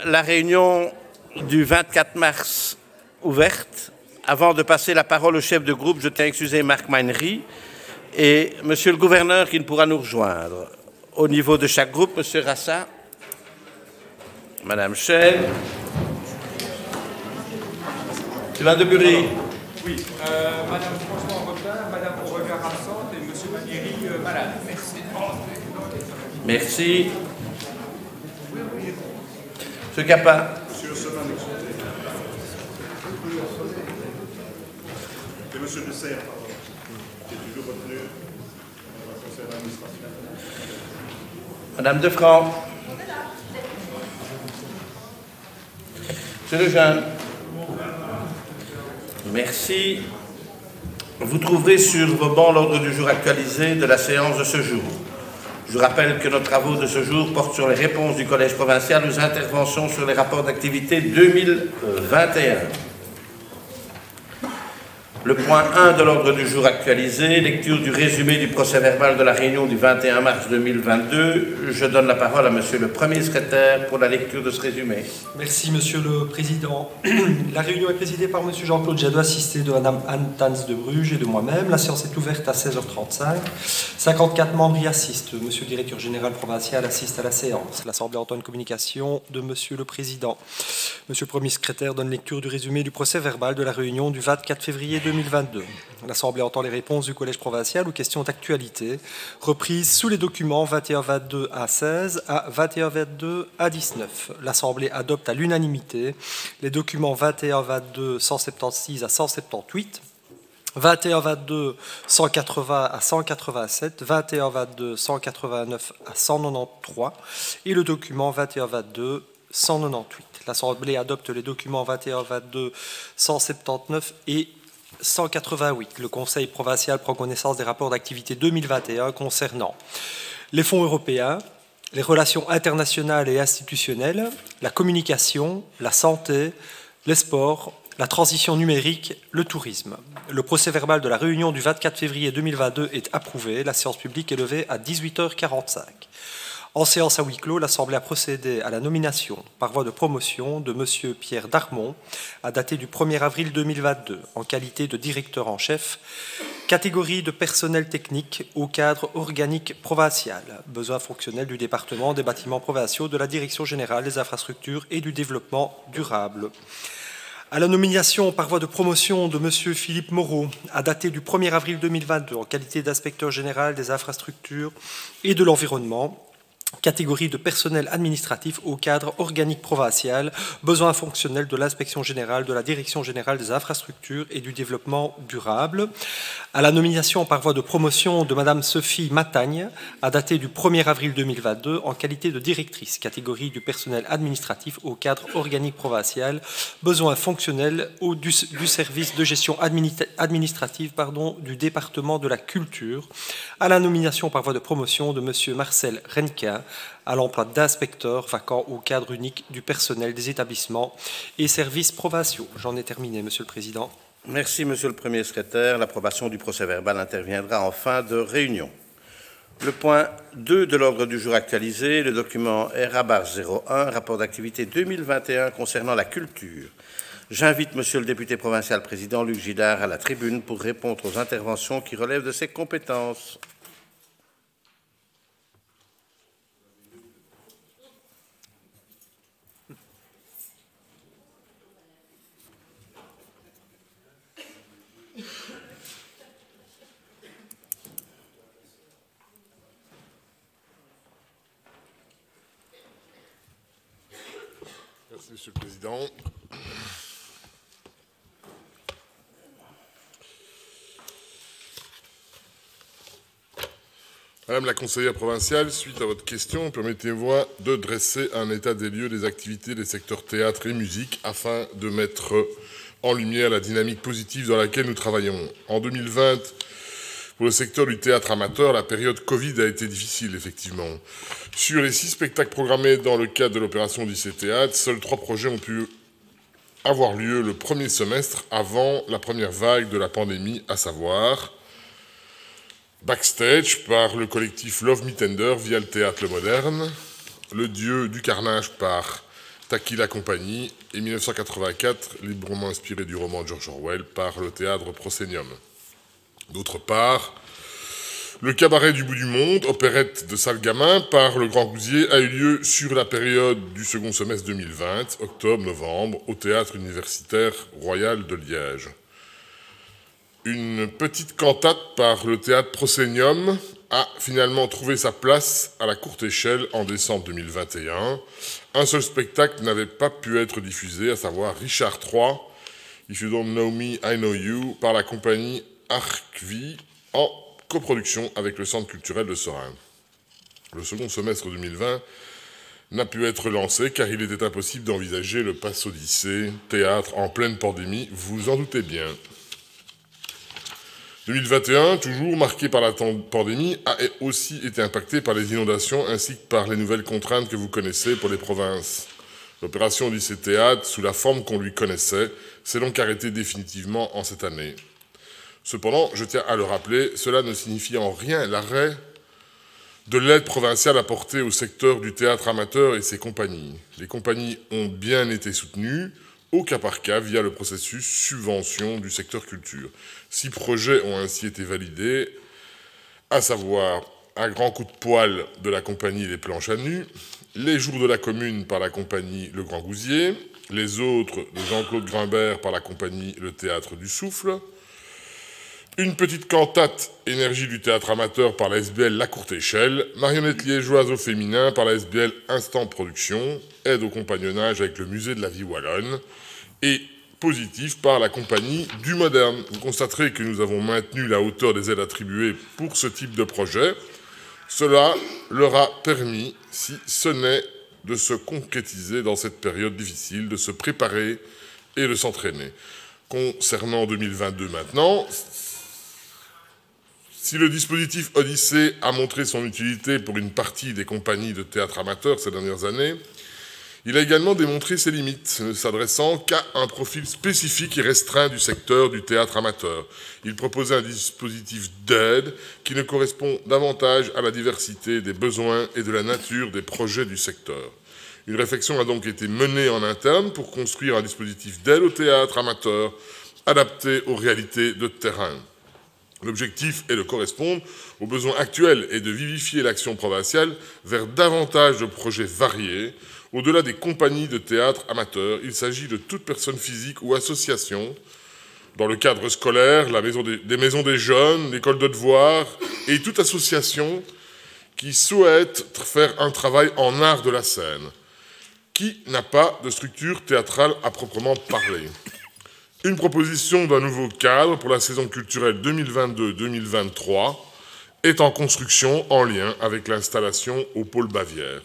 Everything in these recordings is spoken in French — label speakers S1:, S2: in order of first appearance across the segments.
S1: la réunion du 24 mars ouverte. Avant de passer la parole au chef de groupe, je tiens à excuser Marc Meinery et Monsieur le gouverneur qui ne pourra nous rejoindre. Au niveau de chaque groupe, Monsieur Rassa, Madame Chêne, Sylvain Debury.
S2: Oui, Madame François-Rotin, Madame Beauregard absente et Monsieur Meinery malade. Merci.
S1: Merci. Monsieur Capin.
S3: Monsieur Ossoman exaucé. Et Monsieur de Serre, qui est toujours retenu dans le conseil d'administration.
S1: Madame Defranc. Monsieur Lejeune. Merci. Vous trouverez sur vos bancs l'ordre du jour actualisé de la séance de ce jour. Je vous rappelle que nos travaux de ce jour portent sur les réponses du Collège provincial aux interventions sur les rapports d'activité 2021. Le point 1 de l'ordre du jour actualisé, lecture du résumé du procès-verbal de la réunion du 21 mars 2022. Je donne la parole à Monsieur le Premier secrétaire pour la lecture de ce résumé.
S4: Merci Monsieur le Président. La réunion est présidée par Monsieur Jean-Claude Jadot, assisté de Madame Anne Tans de Bruges et de moi-même. La séance est ouverte à 16h35. 54 membres y assistent. Monsieur le Directeur Général Provincial assiste à la séance. L'Assemblée entend une communication de Monsieur le Président. Monsieur le Premier secrétaire donne lecture du résumé du procès-verbal de la réunion du 24 février 2022. L'Assemblée entend les réponses du Collège provincial aux questions d'actualité, reprises sous les documents 21-22 à 16 à 21-22 à 19. L'Assemblée adopte à l'unanimité les documents 21-22 176 à 178, 21-22 180 à 187, 21-22 189 à 193 et le document 21-22 198. L'Assemblée adopte les documents 21-22 179 et 188. Le Conseil provincial prend connaissance des rapports d'activité 2021 concernant les fonds européens, les relations internationales et institutionnelles, la communication, la santé, les sports, la transition numérique, le tourisme. Le procès-verbal de la réunion du 24 février 2022 est approuvé. La séance publique est levée à 18h45. En séance à huis clos, l'Assemblée a procédé à la nomination par voie de promotion de M. Pierre Darmon, à dater du 1er avril 2022, en qualité de directeur en chef, catégorie de personnel technique au cadre organique provincial, besoin fonctionnel du département des bâtiments provinciaux, de la Direction générale des infrastructures et du développement durable. À la nomination par voie de promotion de M. Philippe Moreau, à dater du 1er avril 2022, en qualité d'inspecteur général des infrastructures et de l'environnement, catégorie de personnel administratif au cadre organique provincial, besoin fonctionnel de l'inspection générale de la Direction générale des infrastructures et du développement durable. À la nomination par voie de promotion de Madame Sophie Matagne, à dater du 1er avril 2022, en qualité de directrice, catégorie du personnel administratif au cadre organique provincial, besoin fonctionnel du service de gestion administrative du département de la culture. À la nomination par voie de promotion de Monsieur Marcel Renquin, à l'emploi d'inspecteur vacant au cadre unique du personnel des établissements et services provinciaux. J'en ai terminé, Monsieur le Président.
S1: Merci, Monsieur le Premier secrétaire. L'approbation du procès-verbal interviendra en fin de réunion. Le point 2 de l'ordre du jour actualisé, le document RA-01, rapport d'activité 2021 concernant la culture. J'invite Monsieur le député provincial président Luc Gillard à la tribune pour répondre aux interventions qui relèvent de ses compétences.
S5: Merci, Monsieur le Président. Madame la conseillère provinciale, suite à votre question, permettez-moi de dresser un état des lieux des activités des secteurs théâtre et musique afin de mettre en lumière la dynamique positive dans laquelle nous travaillons. En 2020, pour le secteur du théâtre amateur, la période Covid a été difficile, effectivement. Sur les 6 spectacles programmés dans le cadre de l'opération Odyssée Théâtre, seuls 3 projets ont pu avoir lieu le premier semestre avant la première vague de la pandémie, à savoir Backstage par le collectif Love Me Tender via le Théâtre Le Moderne, Le Dieu du Carnage par Taki la compagnie, et 1984, librement inspiré du roman de George Orwell par le théâtre Proscenium. D'autre part, le Cabaret du bout du monde, opérette de salle gamin par le Grand Gousier, a eu lieu sur la période du second semestre 2020, octobre-novembre, au Théâtre universitaire royal de Liège. Une petite cantate par le théâtre Proscenium a finalement trouvé sa place à la courte échelle en décembre 2021. Un seul spectacle n'avait pas pu être diffusé, à savoir Richard III, If You Don't Know Me, I Know You, par la compagnie Arcvi, en coproduction avec le Centre culturel de Sorin. Le second semestre 2020 n'a pu être lancé car il était impossible d'envisager le Pass Odyssée, théâtre en pleine pandémie, vous en doutez bien. 2021, toujours marqué par la pandémie, a aussi été impacté par les inondations ainsi que par les nouvelles contraintes que vous connaissez pour les provinces. L'opération Odyssée Théâtre, sous la forme qu'on lui connaissait, s'est donc arrêtée définitivement en cette année. Cependant, je tiens à le rappeler, cela ne signifie en rien l'arrêt de l'aide provinciale apportée au secteur du théâtre amateur et ses compagnies. Les compagnies ont bien été soutenues, au cas par cas, via le processus subvention du secteur culture. 6 projets ont ainsi été validés, à savoir un grand coup de poil de la compagnie Les Planches à Nu, les Jours de la Commune par la compagnie Le Grand Gousier, les autres de Jean-Claude Grimbert par la compagnie Le Théâtre du Souffle, une petite cantate énergie du théâtre amateur par la SBL La Courte Échelle, marionnette liégeoise au féminin par la SBL Instant Production, aide au compagnonnage avec le musée de la vie wallonne, et positif par la compagnie du Moderne. Vous constaterez que nous avons maintenu la hauteur des aides attribuées pour ce type de projet. Cela leur a permis, si ce n'est de se concrétiser dans cette période difficile, de se préparer et de s'entraîner. Concernant 2022 maintenant, si le dispositif Odyssée a montré son utilité pour une partie des compagnies de théâtre amateurs ces dernières années, il a également démontré ses limites, ne s'adressant qu'à un profil spécifique et restreint du secteur du théâtre amateur. Il proposait un dispositif d'aide qui ne correspond davantage à la diversité des besoins et de la nature des projets du secteur. Une réflexion a donc été menée en interne pour construire un dispositif d'aide au théâtre amateur adapté aux réalités de terrain. L'objectif est de correspondre aux besoins actuels et de vivifier l'action provinciale vers davantage de projets variés. Au-delà des compagnies de théâtre amateurs, il s'agit de toute personne physique ou association, dans le cadre scolaire, des maisons des jeunes, l'école de devoirs, et toute association qui souhaite faire un travail en art de la scène, qui n'a pas de structure théâtrale à proprement parler. Une proposition d'un nouveau cadre pour la saison culturelle 2022-2023 est en construction en lien avec l'installation au pôle Bavière.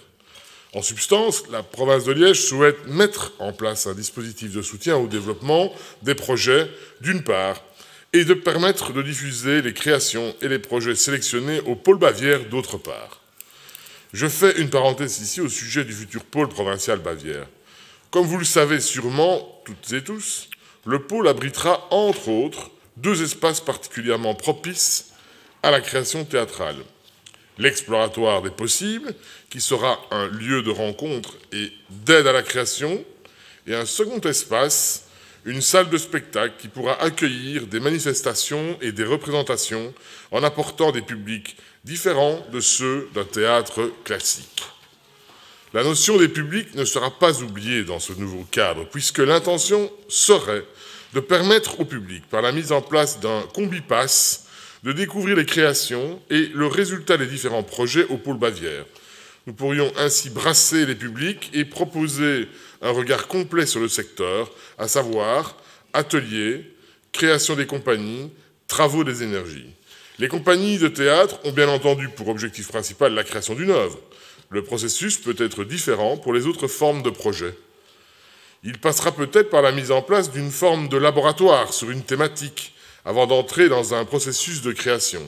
S5: En substance, la province de Liège souhaite mettre en place un dispositif de soutien au développement des projets, d'une part, et de permettre de diffuser les créations et les projets sélectionnés au pôle Bavière, d'autre part. Je fais une parenthèse ici au sujet du futur pôle provincial Bavière. Comme vous le savez sûrement, toutes et tous, le pôle abritera, entre autres, 2 espaces particulièrement propices à la création théâtrale. L'exploratoire des possibles, qui sera un lieu de rencontre et d'aide à la création, et un second espace, une salle de spectacle qui pourra accueillir des manifestations et des représentations en apportant des publics différents de ceux d'un théâtre classique. La notion des publics ne sera pas oubliée dans ce nouveau cadre, puisque l'intention serait de permettre au public, par la mise en place d'un combi-pass, de découvrir les créations et le résultat des différents projets au pôle Bavière. Nous pourrions ainsi brasser les publics et proposer un regard complet sur le secteur, à savoir ateliers, création des compagnies, travaux des énergies. Les compagnies de théâtre ont bien entendu pour objectif principal la création d'une œuvre. Le processus peut être différent pour les autres formes de projets. Il passera peut-être par la mise en place d'une forme de laboratoire sur une thématique, avant d'entrer dans un processus de création.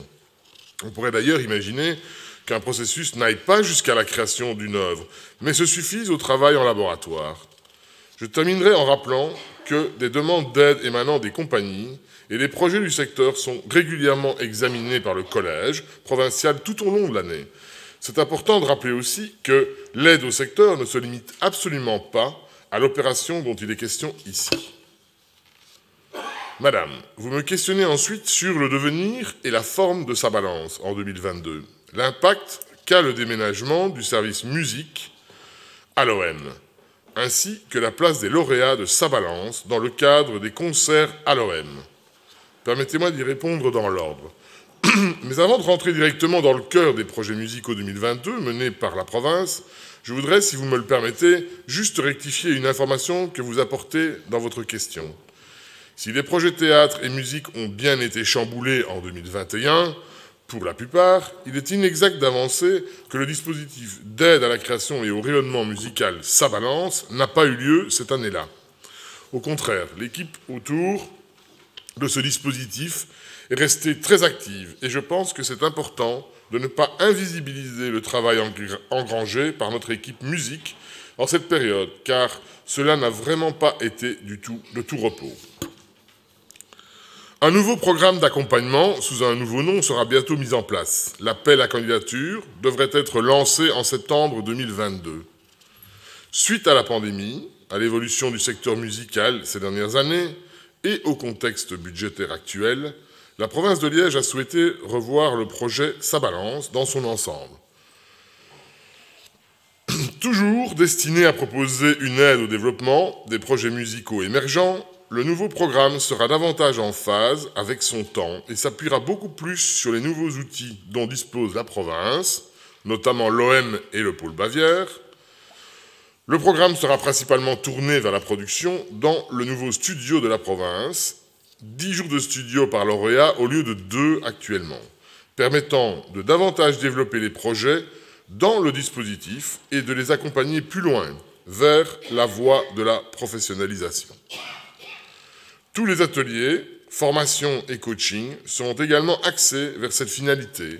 S5: On pourrait d'ailleurs imaginer qu'un processus n'aille pas jusqu'à la création d'une œuvre, mais se suffise au travail en laboratoire. Je terminerai en rappelant que des demandes d'aide émanant des compagnies et des projets du secteur sont régulièrement examinés par le collège provincial tout au long de l'année. C'est important de rappeler aussi que l'aide au secteur ne se limite absolument pas à l'opération dont il est question ici. Madame, vous me questionnez ensuite sur le devenir et la forme de sa balance en 2022, l'impact qu'a le déménagement du service musique à l'OM, ainsi que la place des lauréats de sa balance dans le cadre des concerts à l'OM. Permettez-moi d'y répondre dans l'ordre. Mais avant de rentrer directement dans le cœur des projets musicaux 2022 menés par la province, je voudrais, si vous me le permettez, juste rectifier une information que vous apportez dans votre question. Si les projets théâtre et musique ont bien été chamboulés en 2021, pour la plupart, il est inexact d'avancer que le dispositif d'aide à la création et au rayonnement musical Sa Balance n'a pas eu lieu cette année-là. Au contraire, l'équipe autour de ce dispositif est restée très active et je pense que c'est important de ne pas invisibiliser le travail engrangé par notre équipe musique en cette période, car cela n'a vraiment pas été du tout de tout repos. Un nouveau programme d'accompagnement sous un nouveau nom sera bientôt mis en place. L'appel à candidature devrait être lancé en septembre 2022. Suite à la pandémie, à l'évolution du secteur musical ces dernières années et au contexte budgétaire actuel, la province de Liège a souhaité revoir le projet Sa Balance dans son ensemble. Toujours destiné à proposer une aide au développement des projets musicaux émergents, le nouveau programme sera davantage en phase avec son temps et s'appuiera beaucoup plus sur les nouveaux outils dont dispose la province, notamment l'OM et le pôle Bavière. Le programme sera principalement tourné vers la production dans le nouveau studio de la province, 10 jours de studio par lauréat au lieu de 2 actuellement, permettant de davantage développer les projets dans le dispositif et de les accompagner plus loin, vers la voie de la professionnalisation. Tous les ateliers, formations et coaching seront également axés vers cette finalité,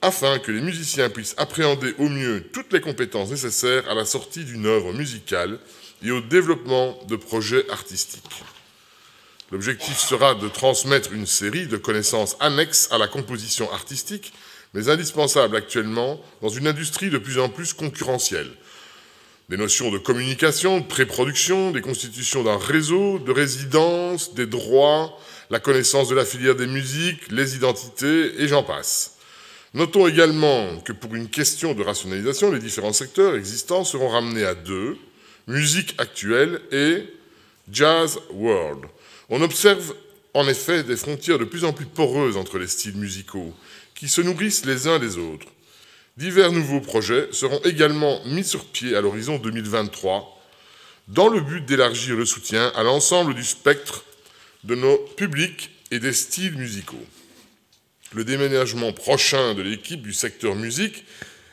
S5: afin que les musiciens puissent appréhender au mieux toutes les compétences nécessaires à la sortie d'une œuvre musicale et au développement de projets artistiques. L'objectif sera de transmettre une série de connaissances annexes à la composition artistique, mais indispensables actuellement dans une industrie de plus en plus concurrentielle. Des notions de communication, de pré-production, des constitutions d'un réseau, de résidence, des droits, la connaissance de la filière des musiques, les identités, et j'en passe. Notons également que pour une question de rationalisation, les différents secteurs existants seront ramenés à 2, musique actuelle et jazz world. On observe en effet des frontières de plus en plus poreuses entre les styles musicaux, qui se nourrissent les uns des autres. Divers nouveaux projets seront également mis sur pied à l'horizon 2023, dans le but d'élargir le soutien à l'ensemble du spectre de nos publics et des styles musicaux. Le déménagement prochain de l'équipe du secteur musique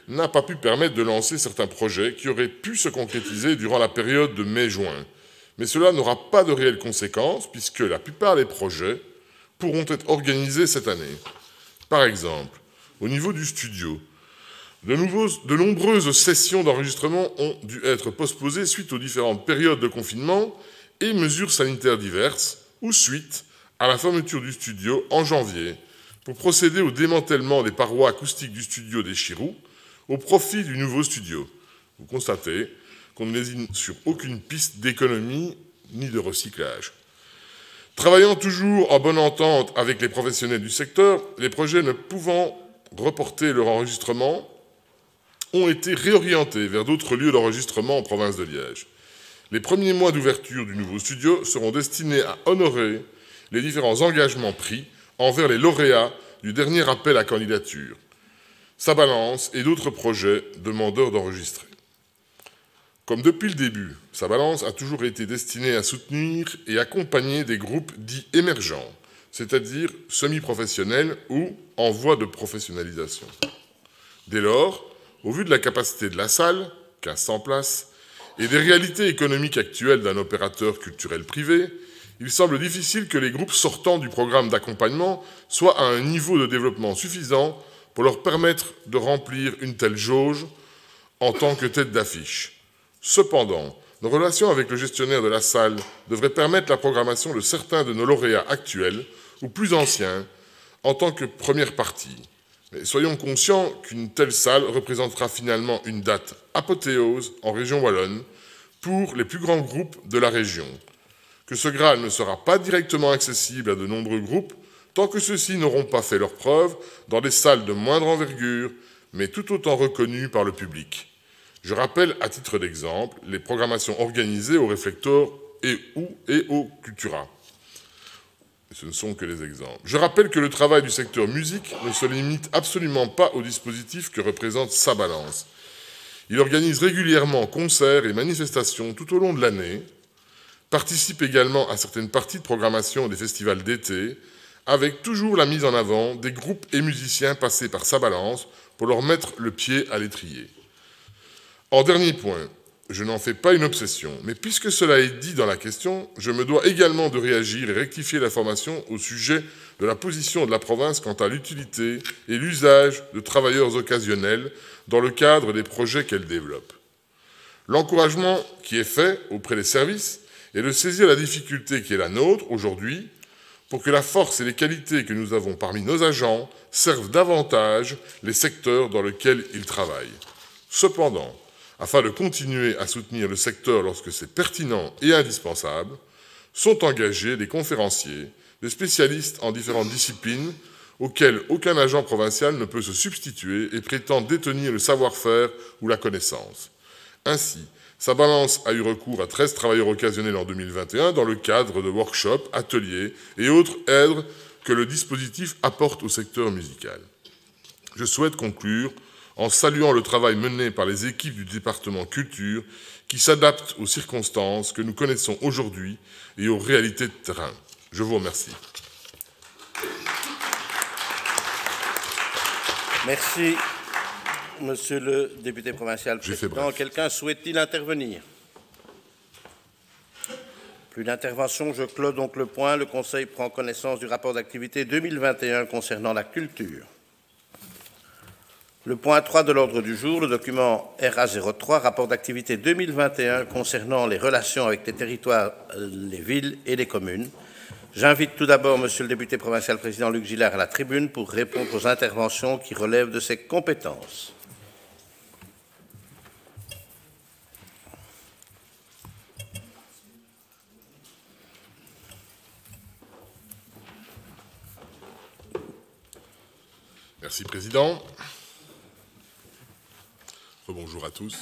S5: n'a pas pu permettre de lancer certains projets qui auraient pu se concrétiser durant la période de mai-juin. Mais cela n'aura pas de réelles conséquences puisque la plupart des projets pourront être organisés cette année. Par exemple, au niveau du studio, de nombreuses sessions d'enregistrement ont dû être postposées suite aux différentes périodes de confinement et mesures sanitaires diverses ou suite à la fermeture du studio en janvier pour procéder au démantèlement des parois acoustiques du studio des Chirous au profit du nouveau studio. Vous constatez qu'on ne lésine sur aucune piste d'économie ni de recyclage. Travaillant toujours en bonne entente avec les professionnels du secteur, les projets ne pouvant reporter leur enregistrement ont été réorientés vers d'autres lieux d'enregistrement en province de Liège. Les premiers mois d'ouverture du nouveau studio seront destinés à honorer les différents engagements pris envers les lauréats du dernier appel à candidature, Sa Balance et d'autres projets demandeurs d'enregistrer. Comme depuis le début, Sa Balance a toujours été destinée à soutenir et accompagner des groupes dits émergents, c'est-à-dire semi-professionnels ou en voie de professionnalisation. Dès lors, au vu de la capacité de la salle, 1500 places, et des réalités économiques actuelles d'un opérateur culturel privé, il semble difficile que les groupes sortant du programme d'accompagnement soient à un niveau de développement suffisant pour leur permettre de remplir une telle jauge en tant que tête d'affiche. Cependant, nos relations avec le gestionnaire de la salle devraient permettre la programmation de certains de nos lauréats actuels ou plus anciens en tant que première partie. Mais soyons conscients qu'une telle salle représentera finalement une date apothéose en région wallonne pour les plus grands groupes de la région, que ce Graal ne sera pas directement accessible à de nombreux groupes tant que ceux-ci n'auront pas fait leurs preuves dans des salles de moindre envergure, mais tout autant reconnues par le public. Je rappelle, à titre d'exemple, les programmations organisées au Réflector et au Cultura. Ce ne sont que des exemples. Je rappelle que le travail du secteur musique ne se limite absolument pas au dispositif que représente sa balance. Il organise régulièrement concerts et manifestations tout au long de l'année, participe également à certaines parties de programmation des festivals d'été, avec toujours la mise en avant des groupes et musiciens passés par sa balance pour leur mettre le pied à l'étrier. En dernier point, je n'en fais pas une obsession, mais puisque cela est dit dans la question, je me dois également de réagir et rectifier l'information au sujet de la position de la province quant à l'utilité et l'usage de travailleurs occasionnels dans le cadre des projets qu'elle développe. L'encouragement qui est fait auprès des services est de saisir la difficulté qui est la nôtre aujourd'hui pour que la force et les qualités que nous avons parmi nos agents servent davantage les secteurs dans lesquels ils travaillent. Cependant, afin de continuer à soutenir le secteur lorsque c'est pertinent et indispensable, sont engagés des conférenciers, des spécialistes en différentes disciplines auxquels aucun agent provincial ne peut se substituer et prétend détenir le savoir-faire ou la connaissance. Ainsi, sa balance a eu recours à 13 travailleurs occasionnels en 2021 dans le cadre de workshops, ateliers et autres aides que le dispositif apporte au secteur musical. Je souhaite conclure en saluant le travail mené par les équipes du département culture qui s'adaptent aux circonstances que nous connaissons aujourd'hui et aux réalités de terrain. Je vous remercie.
S1: Merci, monsieur le député provincial président. Quelqu'un souhaite-t-il intervenir? Plus d'intervention, je clôt donc le point. Le Conseil prend connaissance du rapport d'activité 2021 concernant la culture. Le point 3 de l'ordre du jour, le document RA03, rapport d'activité 2021 concernant les relations avec les territoires, les villes et les communes. J'invite tout d'abord monsieur le député provincial président Luc Gillard à la tribune pour répondre aux interventions qui relèvent de ses compétences.
S5: Merci, Président. Bonjour à tous.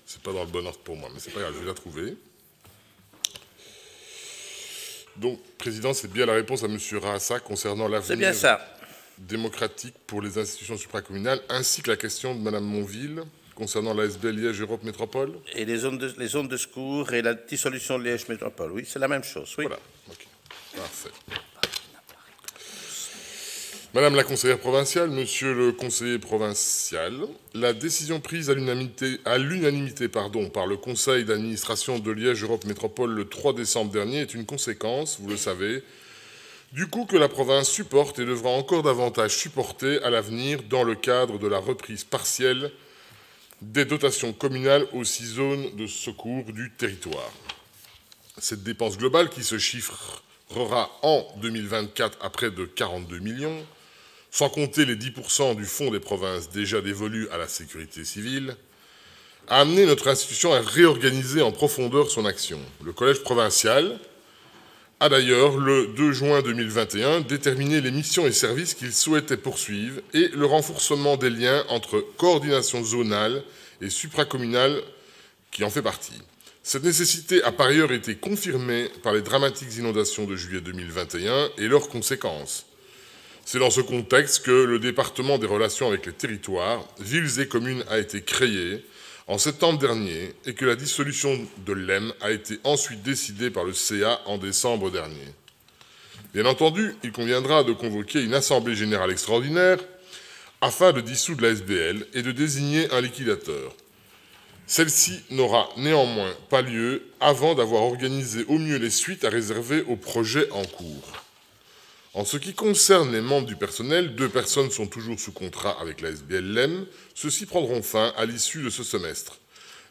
S5: C'est pas dans le bon ordre pour moi, mais c'est pas grave, je vais la trouver. Donc, Président, c'est bien la réponse à M. Rahassa concernant l'avenir démocratique pour les institutions supracommunales, ainsi que la question de Mme Monville concernant l'ASBL Liège Europe Métropole.
S1: Et les zones de secours et la dissolution de Liège Métropole, oui, c'est la même chose, oui.
S5: Voilà, ok, parfait. Madame la conseillère provinciale, monsieur le conseiller provincial, la décision prise à l'unanimité par le conseil d'administration de Liège Europe Métropole le 3 décembre dernier est une conséquence, vous le savez, du coût que la province supporte et devra encore davantage supporter à l'avenir dans le cadre de la reprise partielle des dotations communales aux 6 zones de secours du territoire. Cette dépense globale, qui se chiffrera en 2024 à près de 42 millions, sans compter les 10% du fonds des provinces déjà dévolus à la sécurité civile, a amené notre institution à réorganiser en profondeur son action. Le Collège provincial a d'ailleurs, le 2 juin 2021, déterminé les missions et services qu'il souhaitait poursuivre et le renforcement des liens entre coordination zonale et supracommunale qui en fait partie. Cette nécessité a par ailleurs été confirmée par les dramatiques inondations de juillet 2021 et leurs conséquences. C'est dans ce contexte que le département des relations avec les territoires, villes et communes a été créé en septembre dernier et que la dissolution de l'EM a été ensuite décidée par le CA en décembre dernier. Bien entendu, il conviendra de convoquer une assemblée générale extraordinaire afin de dissoudre la SBL et de désigner un liquidateur. Celle-ci n'aura néanmoins pas lieu avant d'avoir organisé au mieux les suites à réserver aux projets en cours. En ce qui concerne les membres du personnel, 2 personnes sont toujours sous contrat avec la SBL LEM. Ceux-ci prendront fin à l'issue de ce semestre.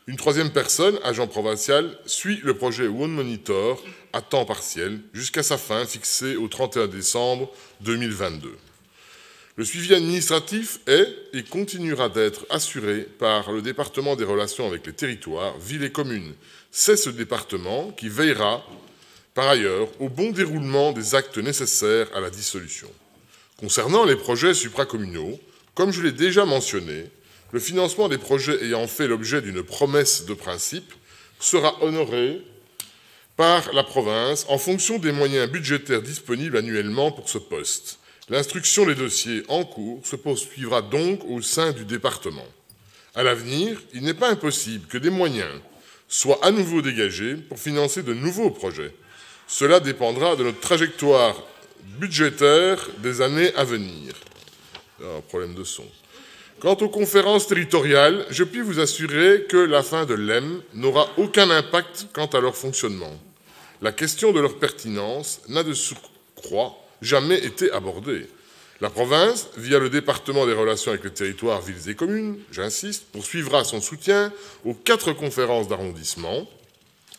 S5: Une troisième personne, agent provincial, suit le projet One Monitor à temps partiel jusqu'à sa fin fixée au 31 décembre 2022. Le suivi administratif est et continuera d'être assuré par le département des relations avec les territoires, villes et communes. C'est ce département qui veillera, par ailleurs, au bon déroulement des actes nécessaires à la dissolution. Concernant les projets supracommunaux, comme je l'ai déjà mentionné, le financement des projets ayant fait l'objet d'une promesse de principe sera honoré par la province en fonction des moyens budgétaires disponibles annuellement pour ce poste. L'instruction des dossiers en cours se poursuivra donc au sein du département. À l'avenir, il n'est pas impossible que des moyens soient à nouveau dégagés pour financer de nouveaux projets. Cela dépendra de notre trajectoire budgétaire des années à venir. Un problème de son. Quant aux conférences territoriales, je puis vous assurer que la fin de l'EM n'aura aucun impact quant à leur fonctionnement. La question de leur pertinence n'a de surcroît jamais été abordée. La province, via le département des relations avec les territoires, villes et communes, j'insiste, poursuivra son soutien aux 4 conférences d'arrondissement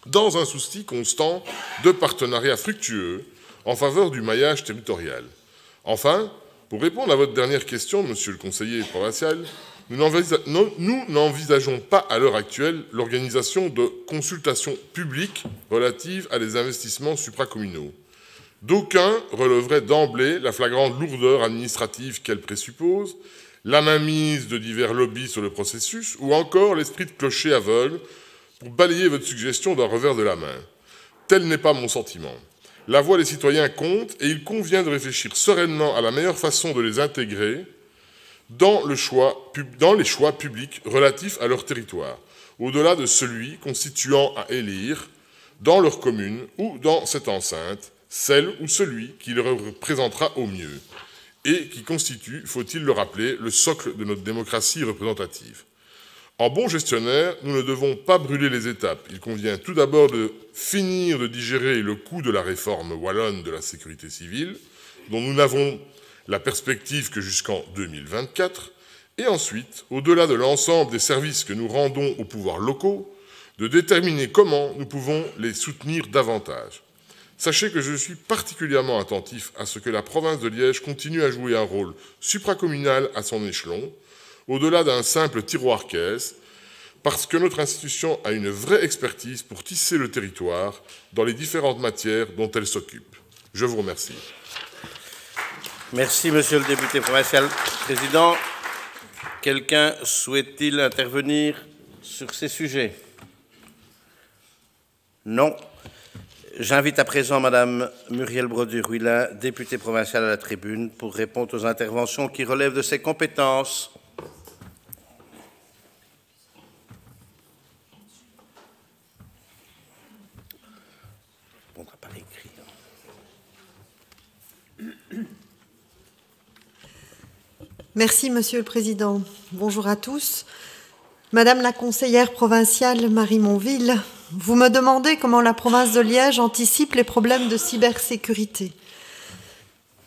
S5: dans un souci constant de partenariat fructueux en faveur du maillage territorial. Enfin, pour répondre à votre dernière question, monsieur le conseiller provincial, nous n'envisageons pas à l'heure actuelle l'organisation de consultations publiques relatives à des investissements supracommunaux. D'aucuns relèveraient d'emblée la flagrante lourdeur administrative qu'elle présuppose, la mainmise de divers lobbies sur le processus, ou encore l'esprit de clocher aveugle pour balayer votre suggestion d'un revers de la main. Tel n'est pas mon sentiment. La voix des citoyens compte et il convient de réfléchir sereinement à la meilleure façon de les intégrer dans les choix publics relatifs à leur territoire, au-delà de celui constituant à élire dans leur commune ou dans cette enceinte, celle ou celui qui le représentera au mieux et qui constitue, faut-il le rappeler, le socle de notre démocratie représentative. En bon gestionnaire, nous ne devons pas brûler les étapes. Il convient tout d'abord de finir de digérer le coût de la réforme wallonne de la sécurité civile, dont nous n'avons la perspective que jusqu'en 2024, et ensuite, au-delà de l'ensemble des services que nous rendons aux pouvoirs locaux, de déterminer comment nous pouvons les soutenir davantage. Sachez que je suis particulièrement attentif à ce que la province de Liège continue à jouer un rôle supracommunal à son échelon, au-delà d'un simple tiroir-caisse, parce que notre institution a une vraie expertise pour tisser le territoire dans les différentes matières dont elle s'occupe. Je vous remercie.
S1: Merci, monsieur le député provincial président. Quelqu'un souhaite-t-il intervenir sur ces sujets? Non. J'invite à présent madame Muriel Brodeur-Huilin, députée provinciale à la tribune, pour répondre aux interventions qui relèvent de ses compétences.
S6: Merci, Monsieur le Président. Bonjour à tous. Madame la conseillère provinciale Marie Monville, vous me demandez comment la province de Liège anticipe les problèmes de cybersécurité.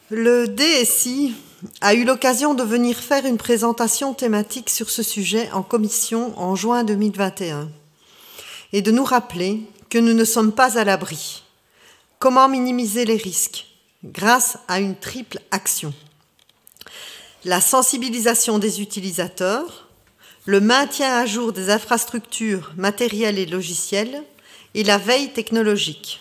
S6: Le DSI a eu l'occasion de venir faire une présentation thématique sur ce sujet en commission en juin 2021 et de nous rappeler que nous ne sommes pas à l'abri. Comment minimiser les risques? Grâce à une triple action. La sensibilisation des utilisateurs, le maintien à jour des infrastructures matérielles et logicielles et la veille technologique.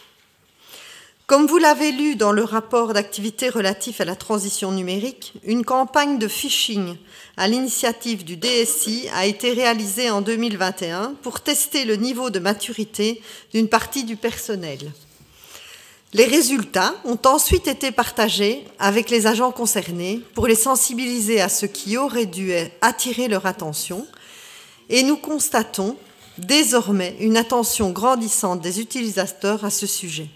S6: Comme vous l'avez lu dans le rapport d'activité relatif à la transition numérique, une campagne de phishing à l'initiative du DSI a été réalisée en 2021 pour tester le niveau de maturité d'une partie du personnel. Les résultats ont ensuite été partagés avec les agents concernés pour les sensibiliser à ce qui aurait dû attirer leur attention et nous constatons désormais une attention grandissante des utilisateurs à ce sujet.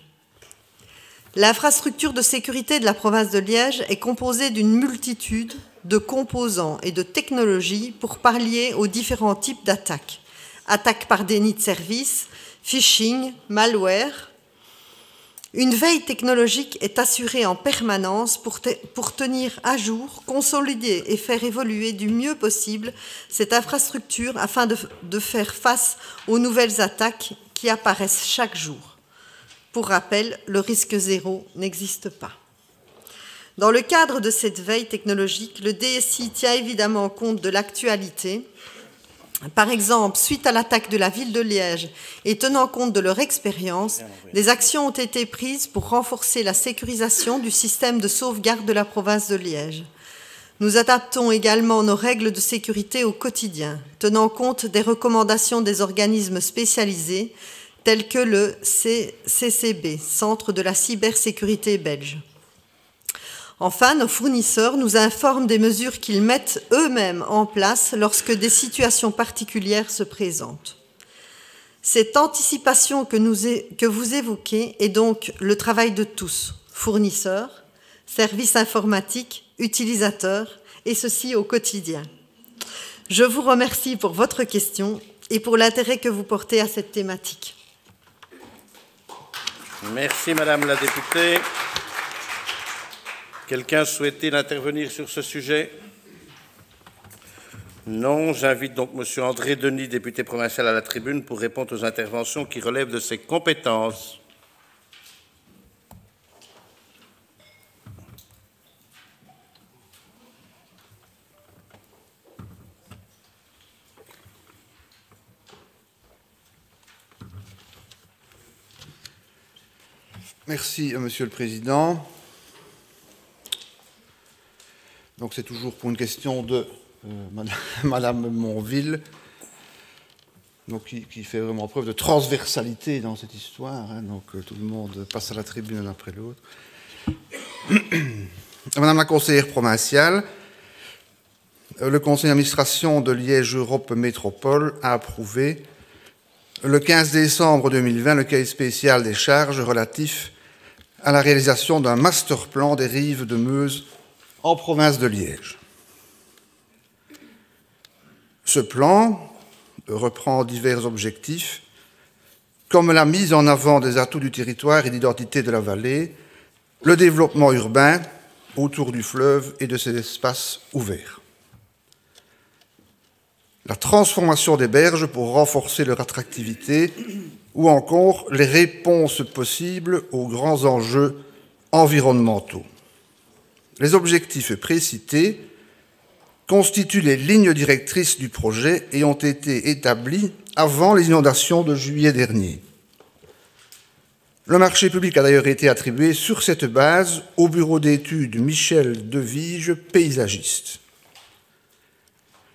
S6: L'infrastructure de sécurité de la province de Liège est composée d'une multitude de composants et de technologies pour pallier aux différents types d'attaques. Attaques par déni de service, phishing, malware, Une veille technologique est assurée en permanence pour tenir à jour, consolider et faire évoluer du mieux possible cette infrastructure afin de faire face aux nouvelles attaques qui apparaissent chaque jour. Pour rappel, le risque zéro n'existe pas. Dans le cadre de cette veille technologique, le DSI tient évidemment compte de l'actualité. Par exemple, suite à l'attaque de la ville de Liège et tenant compte de leur expérience, des actions ont été prises pour renforcer la sécurisation du système de sauvegarde de la province de Liège. Nous adaptons également nos règles de sécurité au quotidien, tenant compte des recommandations des organismes spécialisés tels que le CCB, Centre de la cybersécurité belge. Enfin, nos fournisseurs nous informent des mesures qu'ils mettent eux-mêmes en place lorsque des situations particulières se présentent. Cette anticipation que vous évoquez est donc le travail de tous, fournisseurs, services informatiques, utilisateurs, et ceci au quotidien. Je vous remercie pour votre question et pour l'intérêt que vous portez à cette thématique.
S1: Merci, Madame la députée. Quelqu'un souhaite-t-il intervenir sur ce sujet? Non. J'invite donc M. André Denis, député provincial, à la tribune pour répondre aux interventions qui relèvent de ses compétences.
S7: Merci, Monsieur le Président. Donc c'est toujours pour une question de Madame Monville, donc qui fait vraiment preuve de transversalité dans cette histoire. Hein, donc tout le monde passe à la tribune l'un après l'autre. Madame la conseillère provinciale, le conseil d'administration de Liège Europe Métropole a approuvé le 15 décembre 2020 le cahier spécial des charges relatif à la réalisation d'un master plan des rives de Meuse en province de Liège. Ce plan reprend divers objectifs, comme la mise en avant des atouts du territoire et d'identité de la vallée, le développement urbain autour du fleuve et de ses espaces ouverts, la transformation des berges pour renforcer leur attractivité, ou encore les réponses possibles aux grands enjeux environnementaux. Les objectifs précités constituent les lignes directrices du projet et ont été établis avant les inondations de juillet dernier. Le marché public a d'ailleurs été attribué sur cette base au bureau d'études Michel Devige, paysagiste.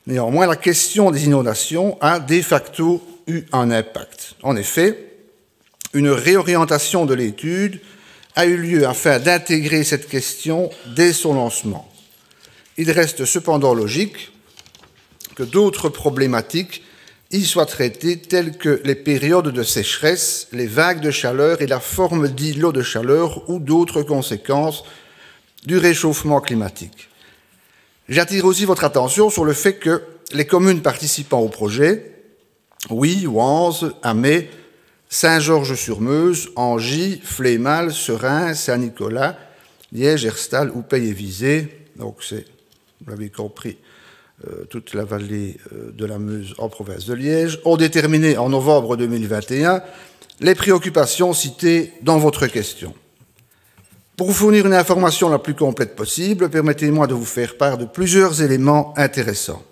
S7: Néanmoins, la question des inondations a de facto eu un impact. En effet, une réorientation de l'étude a eu lieu afin d'intégrer cette question dès son lancement. Il reste cependant logique que d'autres problématiques y soient traitées, telles que les périodes de sécheresse, les vagues de chaleur et la forme d'îlots de chaleur ou d'autres conséquences du réchauffement climatique. J'attire aussi votre attention sur le fait que les communes participant au projet, Huy, Wanze, Amé, Saint-Georges-sur-Meuse, Angy, Flémal, Serein, Saint-Nicolas, Liège, Herstal, Oupey et Visé, donc c'est, vous l'avez compris, toute la vallée de la Meuse en province de Liège, ont déterminé en novembre 2021 les préoccupations citées dans votre question. Pour vous fournir une information la plus complète possible, permettez-moi de vous faire part de plusieurs éléments intéressants.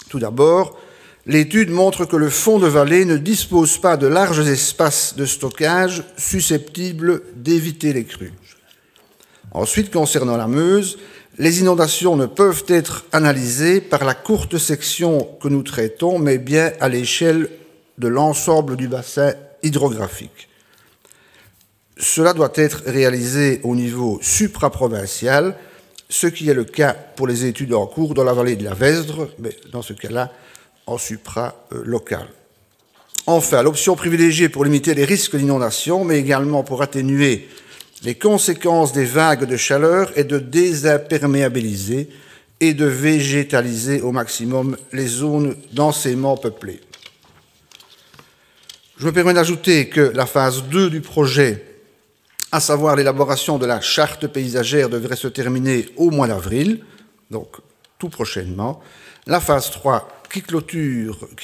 S7: Tout d'abord, l'étude montre que le fond de vallée ne dispose pas de larges espaces de stockage susceptibles d'éviter les crues. Ensuite, concernant la Meuse, les inondations ne peuvent être analysées par la courte section que nous traitons, mais bien à l'échelle de l'ensemble du bassin hydrographique. Cela doit être réalisé au niveau supraprovincial, ce qui est le cas pour les études en cours dans la vallée de la Vesdre, mais dans ce cas-là, en supra-local. Enfin, l'option privilégiée pour limiter les risques d'inondation, mais également pour atténuer les conséquences des vagues de chaleur est de désimperméabiliser et de végétaliser au maximum les zones densément peuplées. Je me permets d'ajouter que la phase 2 du projet à savoir l'élaboration de la charte paysagère, devrait se terminer au mois d'avril, donc tout prochainement. La phase 3 qui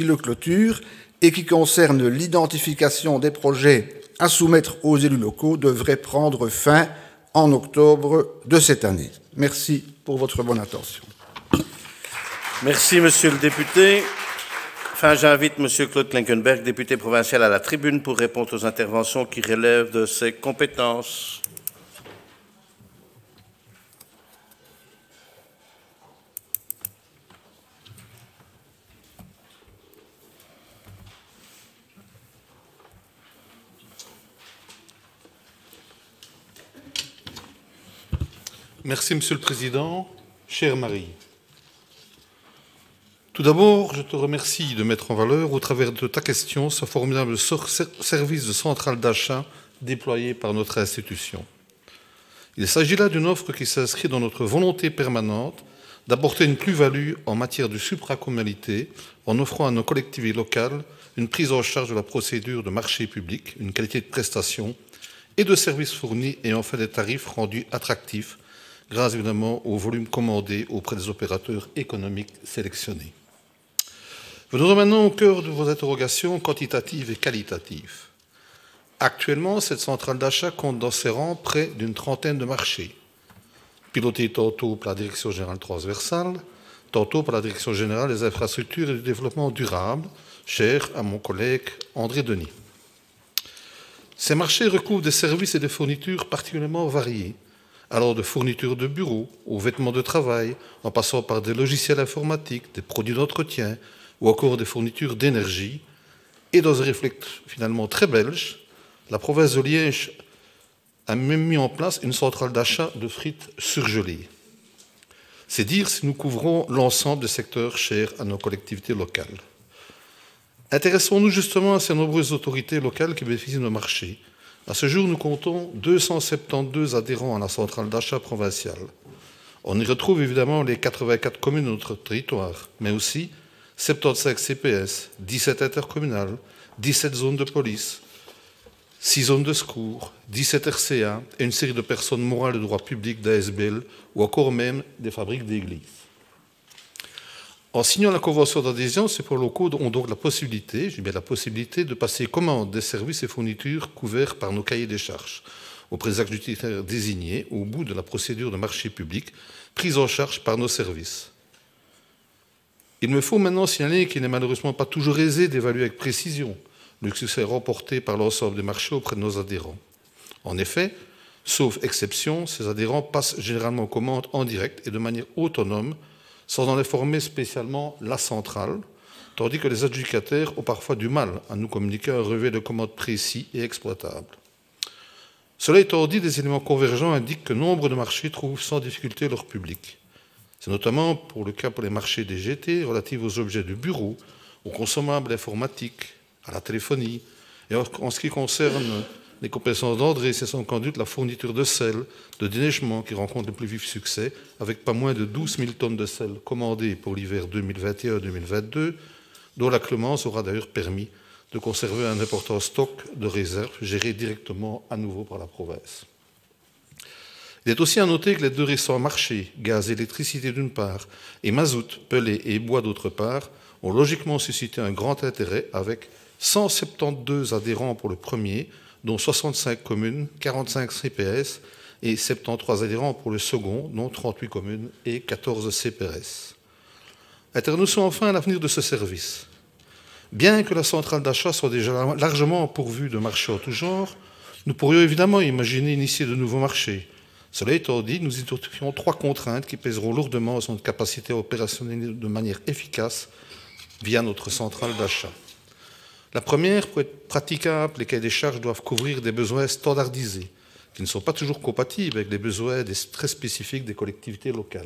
S7: le clôture et qui concerne l'identification des projets à soumettre aux élus locaux devrait prendre fin en octobre de cette année. Merci pour votre bonne attention.
S1: Merci, monsieur le député. Enfin, j'invite monsieur Claude Klinkenberg, député provincial, à la tribune pour répondre aux interventions qui relèvent de ses compétences.
S8: Merci, Monsieur le Président. Chère Marie, tout d'abord, je te remercie de mettre en valeur, au travers de ta question, ce formidable service de centrale d'achat déployé par notre institution. Il s'agit là d'une offre qui s'inscrit dans notre volonté permanente d'apporter une plus-value en matière de supracommunalité en offrant à nos collectivités locales une prise en charge de la procédure de marché public, une qualité de prestation et de services fournis et enfin des tarifs rendus attractifs grâce évidemment au volume commandé auprès des opérateurs économiques sélectionnés. Venons maintenant au cœur de vos interrogations quantitatives et qualitatives. Actuellement, cette centrale d'achat compte dans ses rangs près d'une trentaine de marchés, pilotés tantôt par la Direction générale transversale, tantôt par la Direction générale des infrastructures et du développement durable, chère à mon collègue André Denis. Ces marchés recouvrent des services et des fournitures particulièrement variés, alors de fournitures de bureaux, aux vêtements de travail, en passant par des logiciels informatiques, des produits d'entretien, ou encore des fournitures d'énergie. Et dans un réflexe finalement très belge, la province de Liège a même mis en place une centrale d'achat de frites surgelées. C'est dire si nous couvrons l'ensemble des secteurs chers à nos collectivités locales. Intéressons-nous justement à ces nombreuses autorités locales qui bénéficient de nos marchés. À ce jour, nous comptons 272 adhérents à la centrale d'achat provinciale. On y retrouve évidemment les 84 communes de notre territoire, mais aussi 75 CPS, 17 intercommunales, 17 zones de police, 6 zones de secours, 17 RCA et une série de personnes morales de droit public d'ASBL ou encore même des fabriques d'églises. En signant la convention d'adhésion, ces poids locaux ont donc la possibilité, je dis bien la possibilité, de passer commande des services et fournitures couverts par nos cahiers des charges auprès des adjudicataires désignés au bout de la procédure de marché public prise en charge par nos services. Il me faut maintenant signaler qu'il n'est malheureusement pas toujours aisé d'évaluer avec précision le succès remporté par l'ensemble des marchés auprès de nos adhérents. En effet, sauf exception, ces adhérents passent généralement commandes en direct et de manière autonome, sans en informer spécialement la centrale, tandis que les adjudicataires ont parfois du mal à nous communiquer un relevé de commandes précis et exploitable. Cela étant dit, des éléments convergents indiquent que nombre de marchés trouvent sans difficulté leur public. C'est notamment le cas pour les marchés des GT relatifs aux objets de bureau, aux consommables informatiques, à la téléphonie, et en ce qui concerne les compétences d'André, c'est sans conduite la fourniture de sel, de déneigement qui rencontre le plus vif succès, avec pas moins de 12 000 tonnes de sel commandées pour l'hiver 2021-2022, dont la clémence aura d'ailleurs permis de conserver un important stock de réserves géré directement à nouveau par la province. Il est aussi à noter que les deux récents marchés, gaz et électricité d'une part, et mazout, pellet et bois d'autre part, ont logiquement suscité un grand intérêt avec 172 adhérents pour le premier, dont 65 communes, 45 CPS et 73 adhérents pour le second, dont 38 communes et 14 CPRS. Intéressons enfin à l'avenir de ce service. Bien que la centrale d'achat soit déjà largement pourvue de marchés en tout genre, nous pourrions évidemment imaginer initier de nouveaux marchés. Cela étant dit, nous identifions 3 contraintes qui pèseront lourdement sur notre capacité à opérationnaliser de manière efficace via notre centrale d'achat. La première, pour être praticable, les cahiers des charges doivent couvrir des besoins standardisés, qui ne sont pas toujours compatibles avec les besoins très spécifiques des collectivités locales.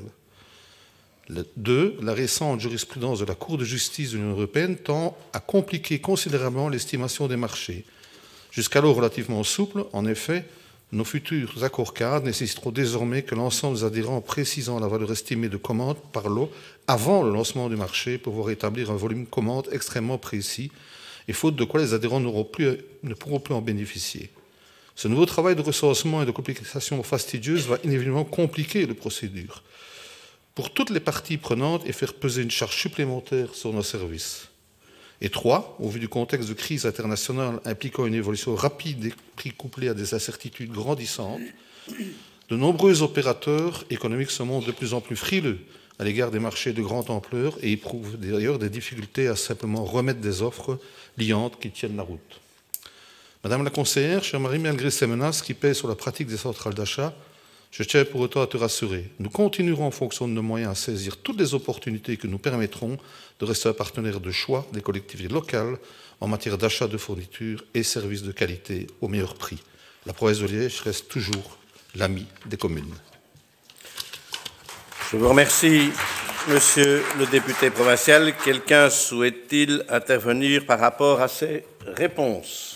S8: 2, la récente jurisprudence de la Cour de justice de l'Union européenne tend à compliquer considérablement l'estimation des marchés. Jusqu'alors relativement souple, en effet, nos futurs accords cadres nécessiteront désormais que l'ensemble des adhérents précisant la valeur estimée de commande par lot avant le lancement du marché pour pouvoir établir un volume de commande extrêmement précis, et faute de quoi les adhérents ne pourront plus en bénéficier. Ce nouveau travail de recensement et de complication fastidieuse va inévitablement compliquer les procédures pour toutes les parties prenantes et faire peser une charge supplémentaire sur nos services. Et 3, au vu du contexte de crise internationale impliquant une évolution rapide des prix couplée à des incertitudes grandissantes, de nombreux opérateurs économiques se montrent de plus en plus frileux à l'égard des marchés de grande ampleur et éprouvent d'ailleurs des difficultés à simplement remettre des offres liantes qui tiennent la route. Madame la conseillère, chère Marie, malgré ces menaces qui pèsent sur la pratique des centrales d'achat, je tiens pour autant à te rassurer. Nous continuerons en fonction de nos moyens à saisir toutes les opportunités que nous permettront de rester un partenaire de choix des collectivités locales en matière d'achat de fournitures et services de qualité au meilleur prix. La province de Liège reste toujours l'ami des communes.
S1: Je vous remercie, monsieur le député provincial. Quelqu'un souhaite-t-il intervenir par rapport à ces réponses?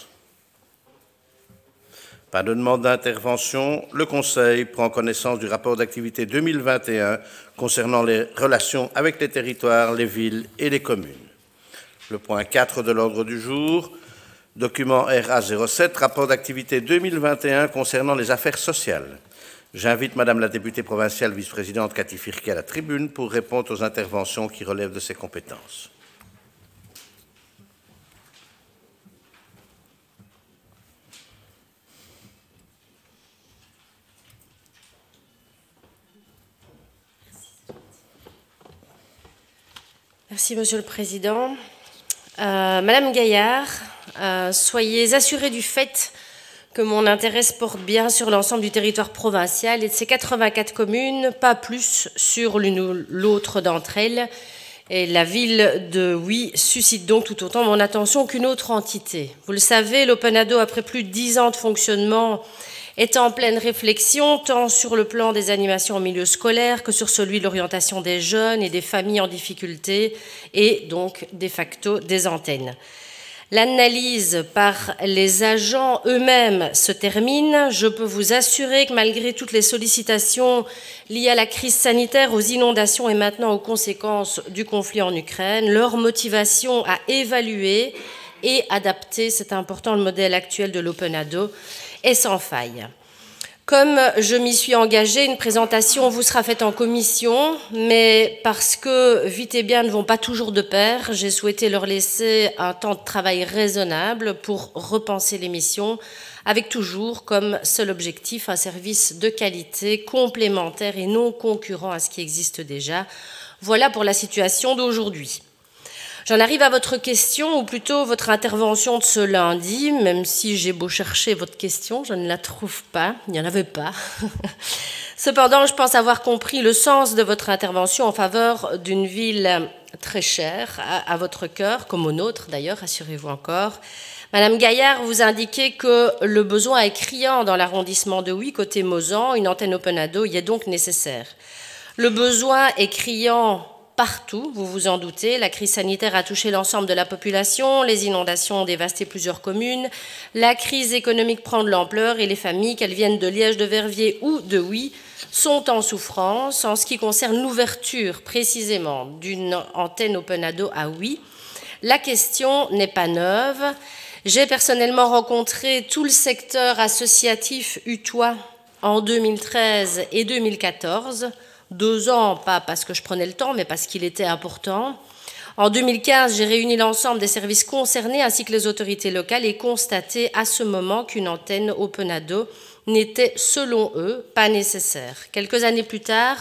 S1: Pas de demande d'intervention. Le Conseil prend connaissance du rapport d'activité 2021 concernant les relations avec les territoires, les villes et les communes. Le point 4 de l'ordre du jour, document RA 07, rapport d'activité 2021 concernant les affaires sociales. J'invite Madame la députée provinciale vice-présidente Cathy Firquet à la tribune pour répondre aux interventions qui relèvent de ses compétences.
S9: Merci, Monsieur le Président. Madame Gaillard, soyez assurée du fait que mon intérêt se porte bien sur l'ensemble du territoire provincial et de ses 84 communes, pas plus sur l'une ou l'autre d'entre elles. Et la ville de Huy suscite donc tout autant mon attention qu'une autre entité. Vous le savez, l'Openado, après plus de 10 ans de fonctionnement, est en pleine réflexion, tant sur le plan des animations en milieu scolaire que sur celui de l'orientation des jeunes et des familles en difficulté, et donc, de facto, des antennes. L'analyse par les agents eux-mêmes se termine. Je peux vous assurer que malgré toutes les sollicitations liées à la crise sanitaire, aux inondations et maintenant aux conséquences du conflit en Ukraine, leur motivation à évaluer et adapter, c'est important, le modèle actuel de l'Openado est sans faille. Comme je m'y suis engagée, une présentation vous sera faite en commission, mais parce que vite et bien ne vont pas toujours de pair, j'ai souhaité leur laisser un temps de travail raisonnable pour repenser l'émission, avec toujours comme seul objectif un service de qualité complémentaire et non concurrent à ce qui existe déjà. Voilà pour la situation d'aujourd'hui. J'en arrive à votre question, ou plutôt votre intervention de ce lundi, même si j'ai beau chercher votre question, je ne la trouve pas, il n'y en avait pas. Cependant, je pense avoir compris le sens de votre intervention en faveur d'une ville très chère à votre cœur, comme au nôtre d'ailleurs, rassurez-vous encore. Madame Gaillard, vous indiquez que le besoin est criant dans l'arrondissement de Huy, côté Mozan, une antenne Openado y est donc nécessaire. Le besoin est criant partout, vous vous en doutez. La crise sanitaire a touché l'ensemble de la population, les inondations ont dévasté plusieurs communes, la crise économique prend de l'ampleur et les familles, qu'elles viennent de Liège, de Verviers ou de Huy, sont en souffrance. En ce qui concerne l'ouverture précisément d'une antenne Openado à Huy, la question n'est pas neuve. J'ai personnellement rencontré tout le secteur associatif hutois en 2013 et 2014, 2 ans, pas parce que je prenais le temps, mais parce qu'il était important. En 2015, j'ai réuni l'ensemble des services concernés ainsi que les autorités locales et constaté à ce moment qu'une antenne Openado n'était, selon eux, pas nécessaire. Quelques années plus tard,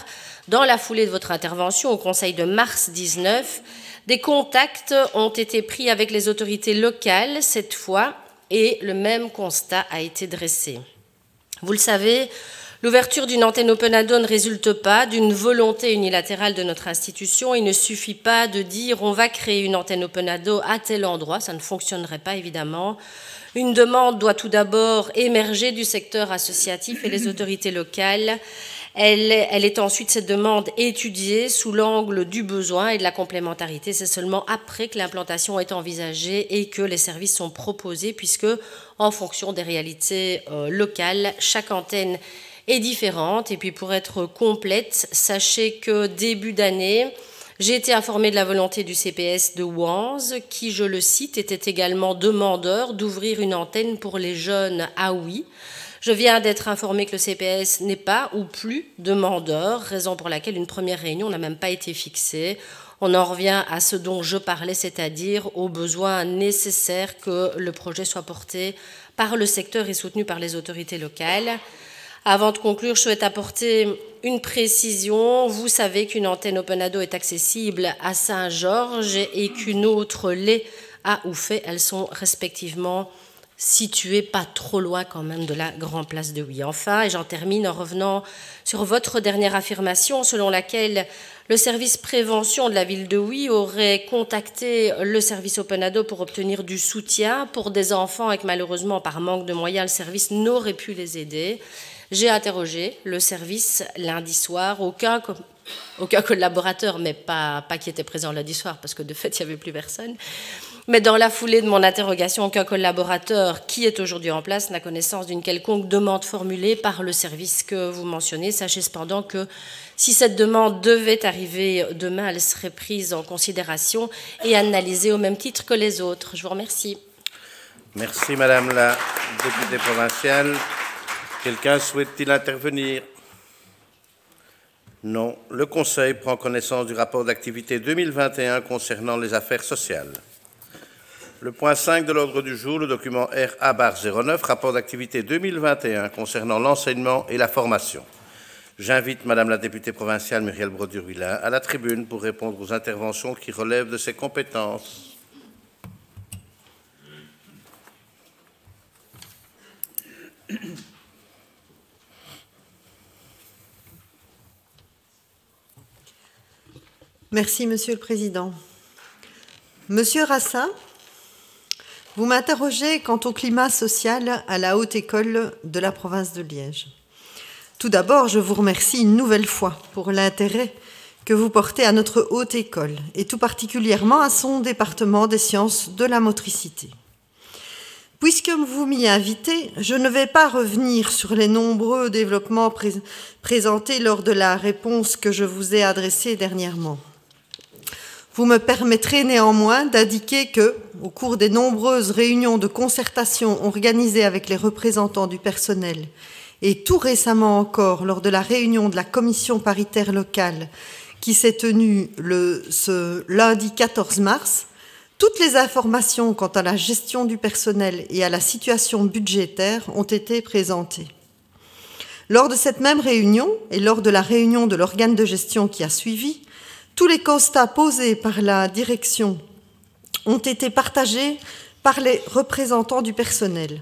S9: dans la foulée de votre intervention au Conseil de mars 19, des contacts ont été pris avec les autorités locales cette fois et le même constat a été dressé. Vous le savez, l'ouverture d'une antenne Openado ne résulte pas d'une volonté unilatérale de notre institution. Il ne suffit pas de dire on va créer une antenne Openado à tel endroit, ça ne fonctionnerait pas évidemment. Une demande doit tout d'abord émerger du secteur associatif et les autorités locales. Elle est ensuite, cette demande, étudiée sous l'angle du besoin et de la complémentarité. C'est seulement après que l'implantation est envisagée et que les services sont proposés, puisque, en fonction des réalités locales, chaque antenne est différente. Et puis, pour être complète, sachez que début d'année, J'ai été informée de la volonté du CPS de Ouanze, qui, je le cite, était également demandeur d'ouvrir une antenne pour les jeunes Aoui. Je viens d'être informée que le CPS n'est pas ou plus demandeur, raison pour laquelle une première réunion n'a même pas été fixée. On en revient à ce dont je parlais, c'est-à-dire aux besoins nécessaires que le projet soit porté par le secteur et soutenu par les autorités locales. Avant de conclure, je souhaite apporter une précision. Vous savez qu'une antenne OpenAdo est accessible à Saint-Georges et qu'une autre l'est à Oufet. Elles sont respectivement situé pas trop loin quand même de la Grand Place de Huy. Enfin, et j'en termine en revenant sur votre dernière affirmation selon laquelle le service prévention de la ville de Huy aurait contacté le service OpenAdo pour obtenir du soutien pour des enfants et que malheureusement, par manque de moyens, le service n'aurait pu les aider. J'ai interrogé le service lundi soir, aucun collaborateur, mais pas qui était présent lundi soir, parce que de fait, il n'y avait plus personne. Mais dans la foulée de mon interrogation, aucun collaborateur qui est aujourd'hui en place n'a connaissance d'une quelconque demande formulée par le service que vous mentionnez. Sachez cependant que si cette demande devait arriver demain, elle serait prise en considération et analysée au même titre que les autres. Je vous remercie.
S1: Merci, Madame la députée provinciale. Quelqu'un souhaite-t-il intervenir? Non. Le Conseil prend connaissance du rapport d'activité 2021 concernant les affaires sociales. Le point 5 de l'ordre du jour, le document RA-09, rapport d'activité 2021 concernant l'enseignement et la formation. J'invite Madame la députée provinciale Muriel Brodure-Villain à la tribune pour répondre aux interventions qui relèvent de ses compétences.
S6: Merci, Monsieur le Président. Monsieur Rassin, vous m'interrogez quant au climat social à la Haute École de la province de Liège. Tout d'abord, je vous remercie une nouvelle fois pour l'intérêt que vous portez à notre Haute École, et tout particulièrement à son département des sciences de la motricité. Puisque vous m'y invitez, je ne vais pas revenir sur les nombreux développements présentés lors de la réponse que je vous ai adressée dernièrement. Vous me permettrez néanmoins d'indiquer que, au cours des nombreuses réunions de concertation organisées avec les représentants du personnel et tout récemment encore lors de la réunion de la commission paritaire locale qui s'est tenue ce lundi 14 mars, toutes les informations quant à la gestion du personnel et à la situation budgétaire ont été présentées. Lors de cette même réunion et lors de la réunion de l'organe de gestion qui a suivi, tous les constats posés par la direction ont été partagés par les représentants du personnel.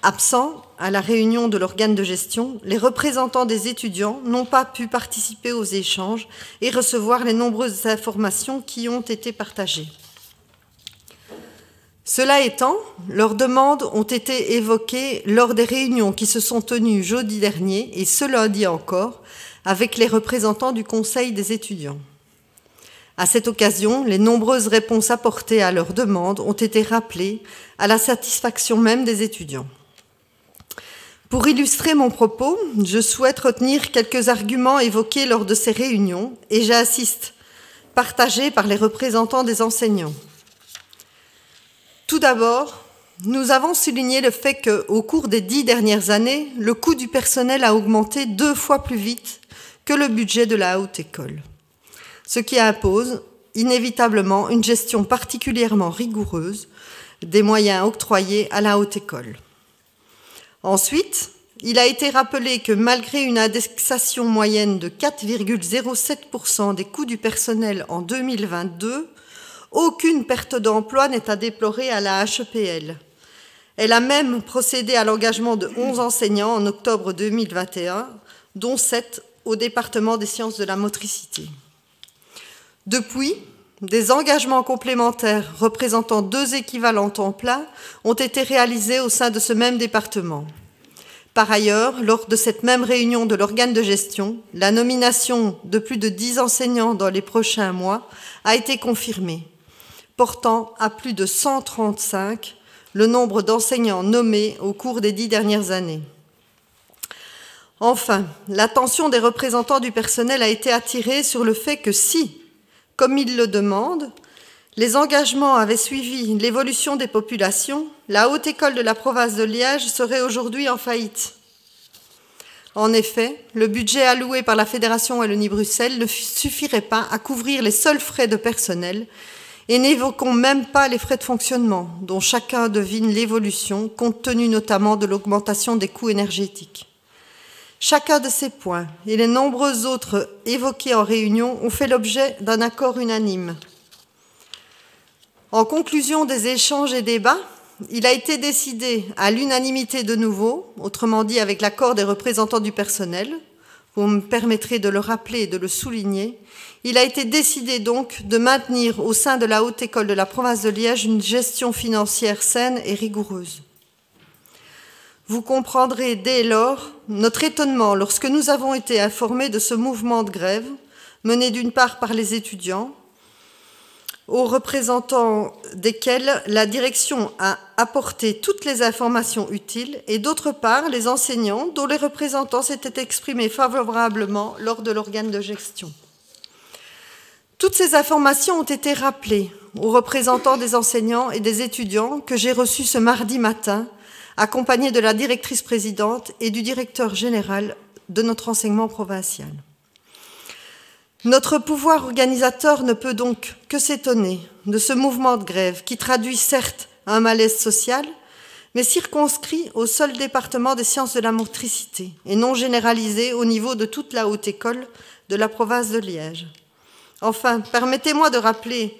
S6: Absents à la réunion de l'organe de gestion, les représentants des étudiants n'ont pas pu participer aux échanges et recevoir les nombreuses informations qui ont été partagées. Cela étant, leurs demandes ont été évoquées lors des réunions qui se sont tenues jeudi dernier et ce lundi encore avec les représentants du Conseil des étudiants. À cette occasion, les nombreuses réponses apportées à leurs demandes ont été rappelées à la satisfaction même des étudiants. Pour illustrer mon propos, je souhaite retenir quelques arguments évoqués lors de ces réunions et j'insiste, partagés par les représentants des enseignants. Tout d'abord, nous avons souligné le fait qu'au cours des 10 dernières années, le coût du personnel a augmenté 2 fois plus vite que le budget de la haute école, ce qui impose inévitablement une gestion particulièrement rigoureuse des moyens octroyés à la haute école. Ensuite, il a été rappelé que malgré une indexation moyenne de 4,07% des coûts du personnel en 2022, aucune perte d'emploi n'est à déplorer à la HEPL. Elle a même procédé à l'engagement de 11 enseignants en octobre 2021, dont 7 au département des sciences de la motricité. Depuis, des engagements complémentaires représentant 2 équivalents temps plein ont été réalisés au sein de ce même département. Par ailleurs, lors de cette même réunion de l'organe de gestion, la nomination de plus de 10 enseignants dans les prochains mois a été confirmée, portant à plus de 135 le nombre d'enseignants nommés au cours des 10 dernières années. Enfin, l'attention des représentants du personnel a été attirée sur le fait que si, comme il le demande, les engagements avaient suivi l'évolution des populations, la Haute École de la province de Liège serait aujourd'hui en faillite. En effet, le budget alloué par la Fédération Wallonie-Bruxelles ne suffirait pas à couvrir les seuls frais de personnel et n'évoquons même pas les frais de fonctionnement, dont chacun devine l'évolution, compte tenu notamment de l'augmentation des coûts énergétiques. Chacun de ces points et les nombreux autres évoqués en réunion ont fait l'objet d'un accord unanime. En conclusion des échanges et débats, il a été décidé à l'unanimité de nouveau, autrement dit avec l'accord des représentants du personnel, vous me permettrez de le rappeler et de le souligner, il a été décidé donc de maintenir au sein de la Haute École de la province de Liège une gestion financière saine et rigoureuse. Vous comprendrez dès lors notre étonnement lorsque nous avons été informés de ce mouvement de grève, mené d'une part par les étudiants, aux représentants desquels la direction a apporté toutes les informations utiles, et d'autre part les enseignants dont les représentants s'étaient exprimés favorablement lors de l'organe de gestion. Toutes ces informations ont été rappelées aux représentants des enseignants et des étudiants que j'ai reçus ce mardi matin, accompagnés de la directrice présidente et du directeur général de notre enseignement provincial. Notre pouvoir organisateur ne peut donc que s'étonner de ce mouvement de grève qui traduit certes un malaise social, mais circonscrit au seul département des sciences de la motricité et non généralisé au niveau de toute la haute école de la province de Liège. Enfin, permettez-moi de rappeler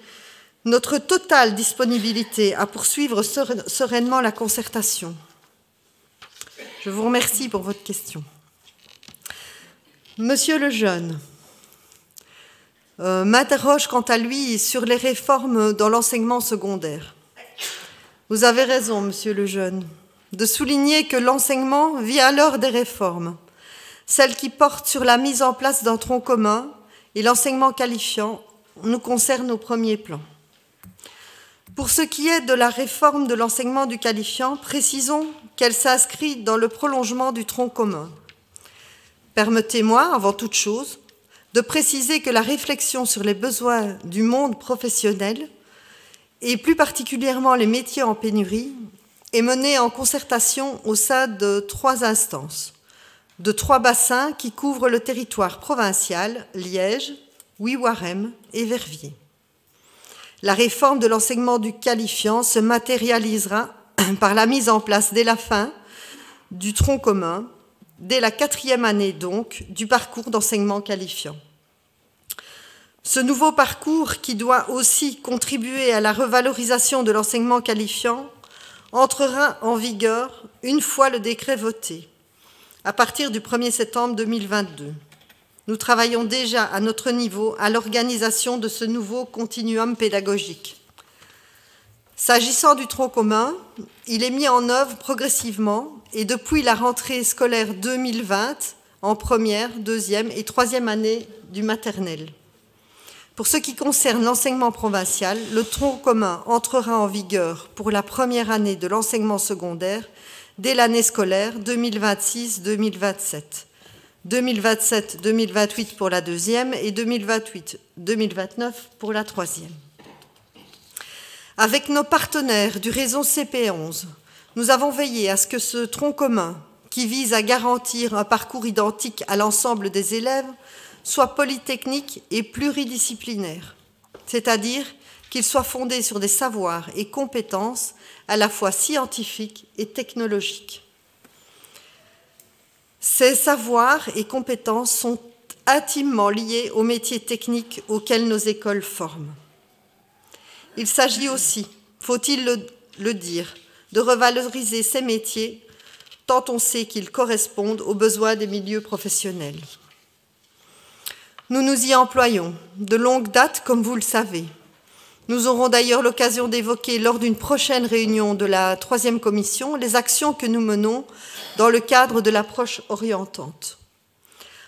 S6: notre totale disponibilité à poursuivre sereinement la concertation. Je vous remercie pour votre question. Monsieur Lejeune m'interroge quant à lui sur les réformes dans l'enseignement secondaire. Vous avez raison, Monsieur Lejeune, de souligner que l'enseignement vit à l'heure des réformes, celles qui portent sur la mise en place d'un tronc commun et l'enseignement qualifiant nous concernent au premier plan. Pour ce qui est de la réforme de l'enseignement du qualifiant, précisons qu'elle s'inscrit dans le prolongement du tronc commun. Permettez-moi, avant toute chose, de préciser que la réflexion sur les besoins du monde professionnel, et plus particulièrement les métiers en pénurie, est menée en concertation au sein de 3 instances, de 3 bassins qui couvrent le territoire provincial, Liège, Wiwarem et Verviers. La réforme de l'enseignement du qualifiant se matérialisera par la mise en place dès la fin du tronc commun, dès la 4e année donc, du parcours d'enseignement qualifiant. Ce nouveau parcours, qui doit aussi contribuer à la revalorisation de l'enseignement qualifiant, entrera en vigueur une fois le décret voté, à partir du 1er septembre 2022. Nous travaillons déjà à notre niveau à l'organisation de ce nouveau continuum pédagogique. S'agissant du tronc commun, il est mis en œuvre progressivement et depuis la rentrée scolaire 2020 en première, deuxième et troisième année du maternel. Pour ce qui concerne l'enseignement provincial, le tronc commun entrera en vigueur pour la première année de l'enseignement secondaire dès l'année scolaire 2026-2027, 2027-2028 pour la deuxième et 2028-2029 pour la troisième. Avec nos partenaires du réseau CP11, nous avons veillé à ce que ce tronc commun, qui vise à garantir un parcours identique à l'ensemble des élèves, soit polytechnique et pluridisciplinaire, c'est-à-dire qu'il soit fondé sur des savoirs et compétences à la fois scientifiques et technologiques. Ces savoirs et compétences sont intimement liés aux métiers techniques auxquels nos écoles forment. Il s'agit aussi, faut-il le dire, de revaloriser ces métiers, tant on sait qu'ils correspondent aux besoins des milieux professionnels. Nous nous y employons de longue date, comme vous le savez. Nous aurons d'ailleurs l'occasion d'évoquer lors d'une prochaine réunion de la 3e commission les actions que nous menons dans le cadre de l'approche orientante.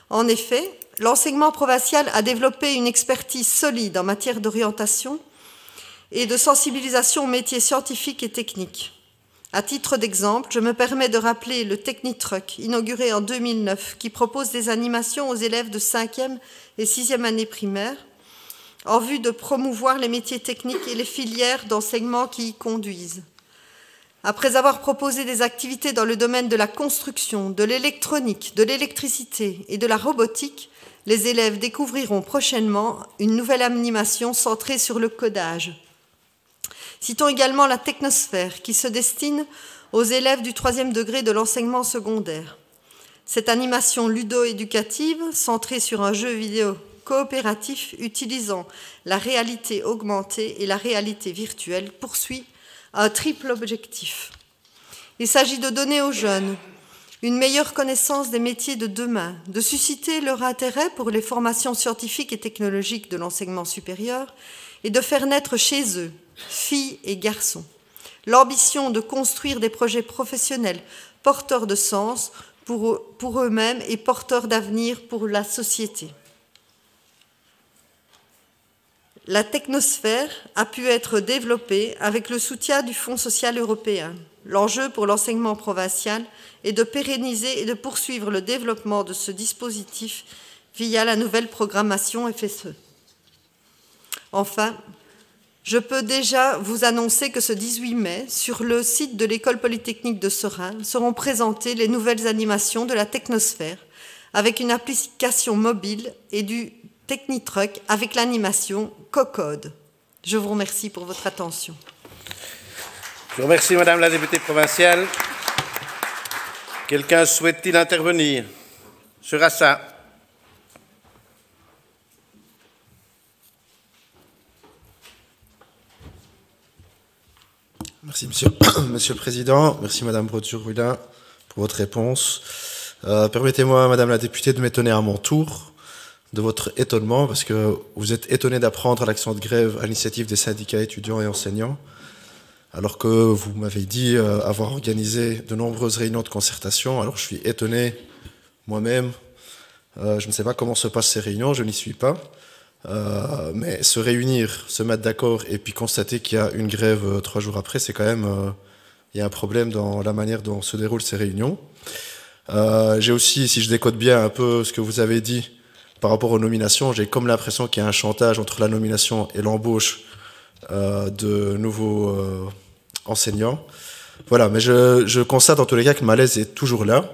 S6: En effet, l'enseignement provincial a développé une expertise solide en matière d'orientation et de sensibilisation aux métiers scientifiques et techniques. À titre d'exemple, je me permets de rappeler le Technitruck, inauguré en 2009, qui propose des animations aux élèves de 5e et 6e année primaire, en vue de promouvoir les métiers techniques et les filières d'enseignement qui y conduisent. Après avoir proposé des activités dans le domaine de la construction, de l'électronique, de l'électricité et de la robotique, les élèves découvriront prochainement une nouvelle animation centrée sur le codage. Citons également la technosphère, qui se destine aux élèves du 3e degré de l'enseignement secondaire. Cette animation ludo-éducative, centrée sur un jeu vidéo coopératif utilisant la réalité augmentée et la réalité virtuelle, poursuit un triple objectif. Il s'agit de donner aux jeunes une meilleure connaissance des métiers de demain, de susciter leur intérêt pour les formations scientifiques et technologiques de l'enseignement supérieur et de faire naître chez eux, filles et garçons, l'ambition de construire des projets professionnels porteurs de sens pour eux-mêmes et porteurs d'avenir pour la société. La technosphère a pu être développée avec le soutien du Fonds social européen. L'enjeu pour l'enseignement provincial est de pérenniser et de poursuivre le développement de ce dispositif via la nouvelle programmation FSE. Enfin, je peux déjà vous annoncer que ce 18 mai, sur le site de l'École polytechnique de Serein, seront présentées les nouvelles animations de la technosphère avec une application mobile et du Technitruck avec l'animation Cocode. Je vous remercie pour votre attention.
S1: Je vous remercie, Madame la députée provinciale. Quelqu'un souhaite-t-il intervenir? Monsieur Rassa.
S10: Merci, Monsieur le Président. Merci, Madame Brodur-Hulin, pour votre réponse. Permettez-moi, Madame la députée, de m'étonner à mon tour de votre étonnement, parce que vous êtes étonné d'apprendre l'action de grève à l'initiative des syndicats étudiants et enseignants, alors que vous m'avez dit avoir organisé de nombreuses réunions de concertation. Alors je suis étonné moi-même. Je ne sais pas comment se passent ces réunions, je n'y suis pas. Mais se réunir, se mettre d'accord et puis constater qu'il y a une grève 3 jours après, c'est quand même... il y a un problème dans la manière dont se déroulent ces réunions. J'ai aussi, si je décode bien un peu ce que vous avez dit par rapport aux nominations, j'ai comme l'impression qu'il y a un chantage entre la nomination et l'embauche de nouveaux enseignants. Voilà, mais je constate en tous les cas que le malaise est toujours là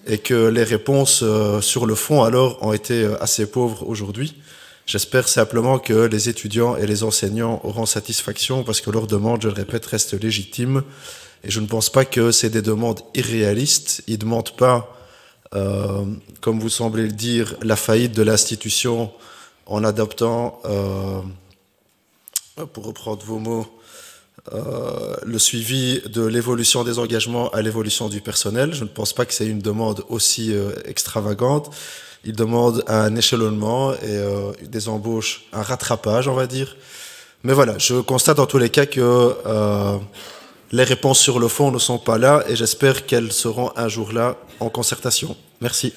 S10: et que les réponses sur le fond alors ont été assez pauvres aujourd'hui. J'espère simplement que les étudiants et les enseignants auront satisfaction parce que leurs demandes, je le répète, restent légitimes. Et je ne pense pas que c'est des demandes irréalistes. Ils ne demandent pas, comme vous semblez le dire, la faillite de l'institution en adoptant, pour reprendre vos mots, le suivi de l'évolution des engagements à l'évolution du personnel. Je ne pense pas que c'est une demande aussi extravagante. Ils demandent un échelonnement et des embauches, un rattrapage, on va dire. Mais voilà, je constate en tous les cas que les réponses sur le fond ne sont pas là et j'espère qu'elles seront un jour là en concertation. Merci.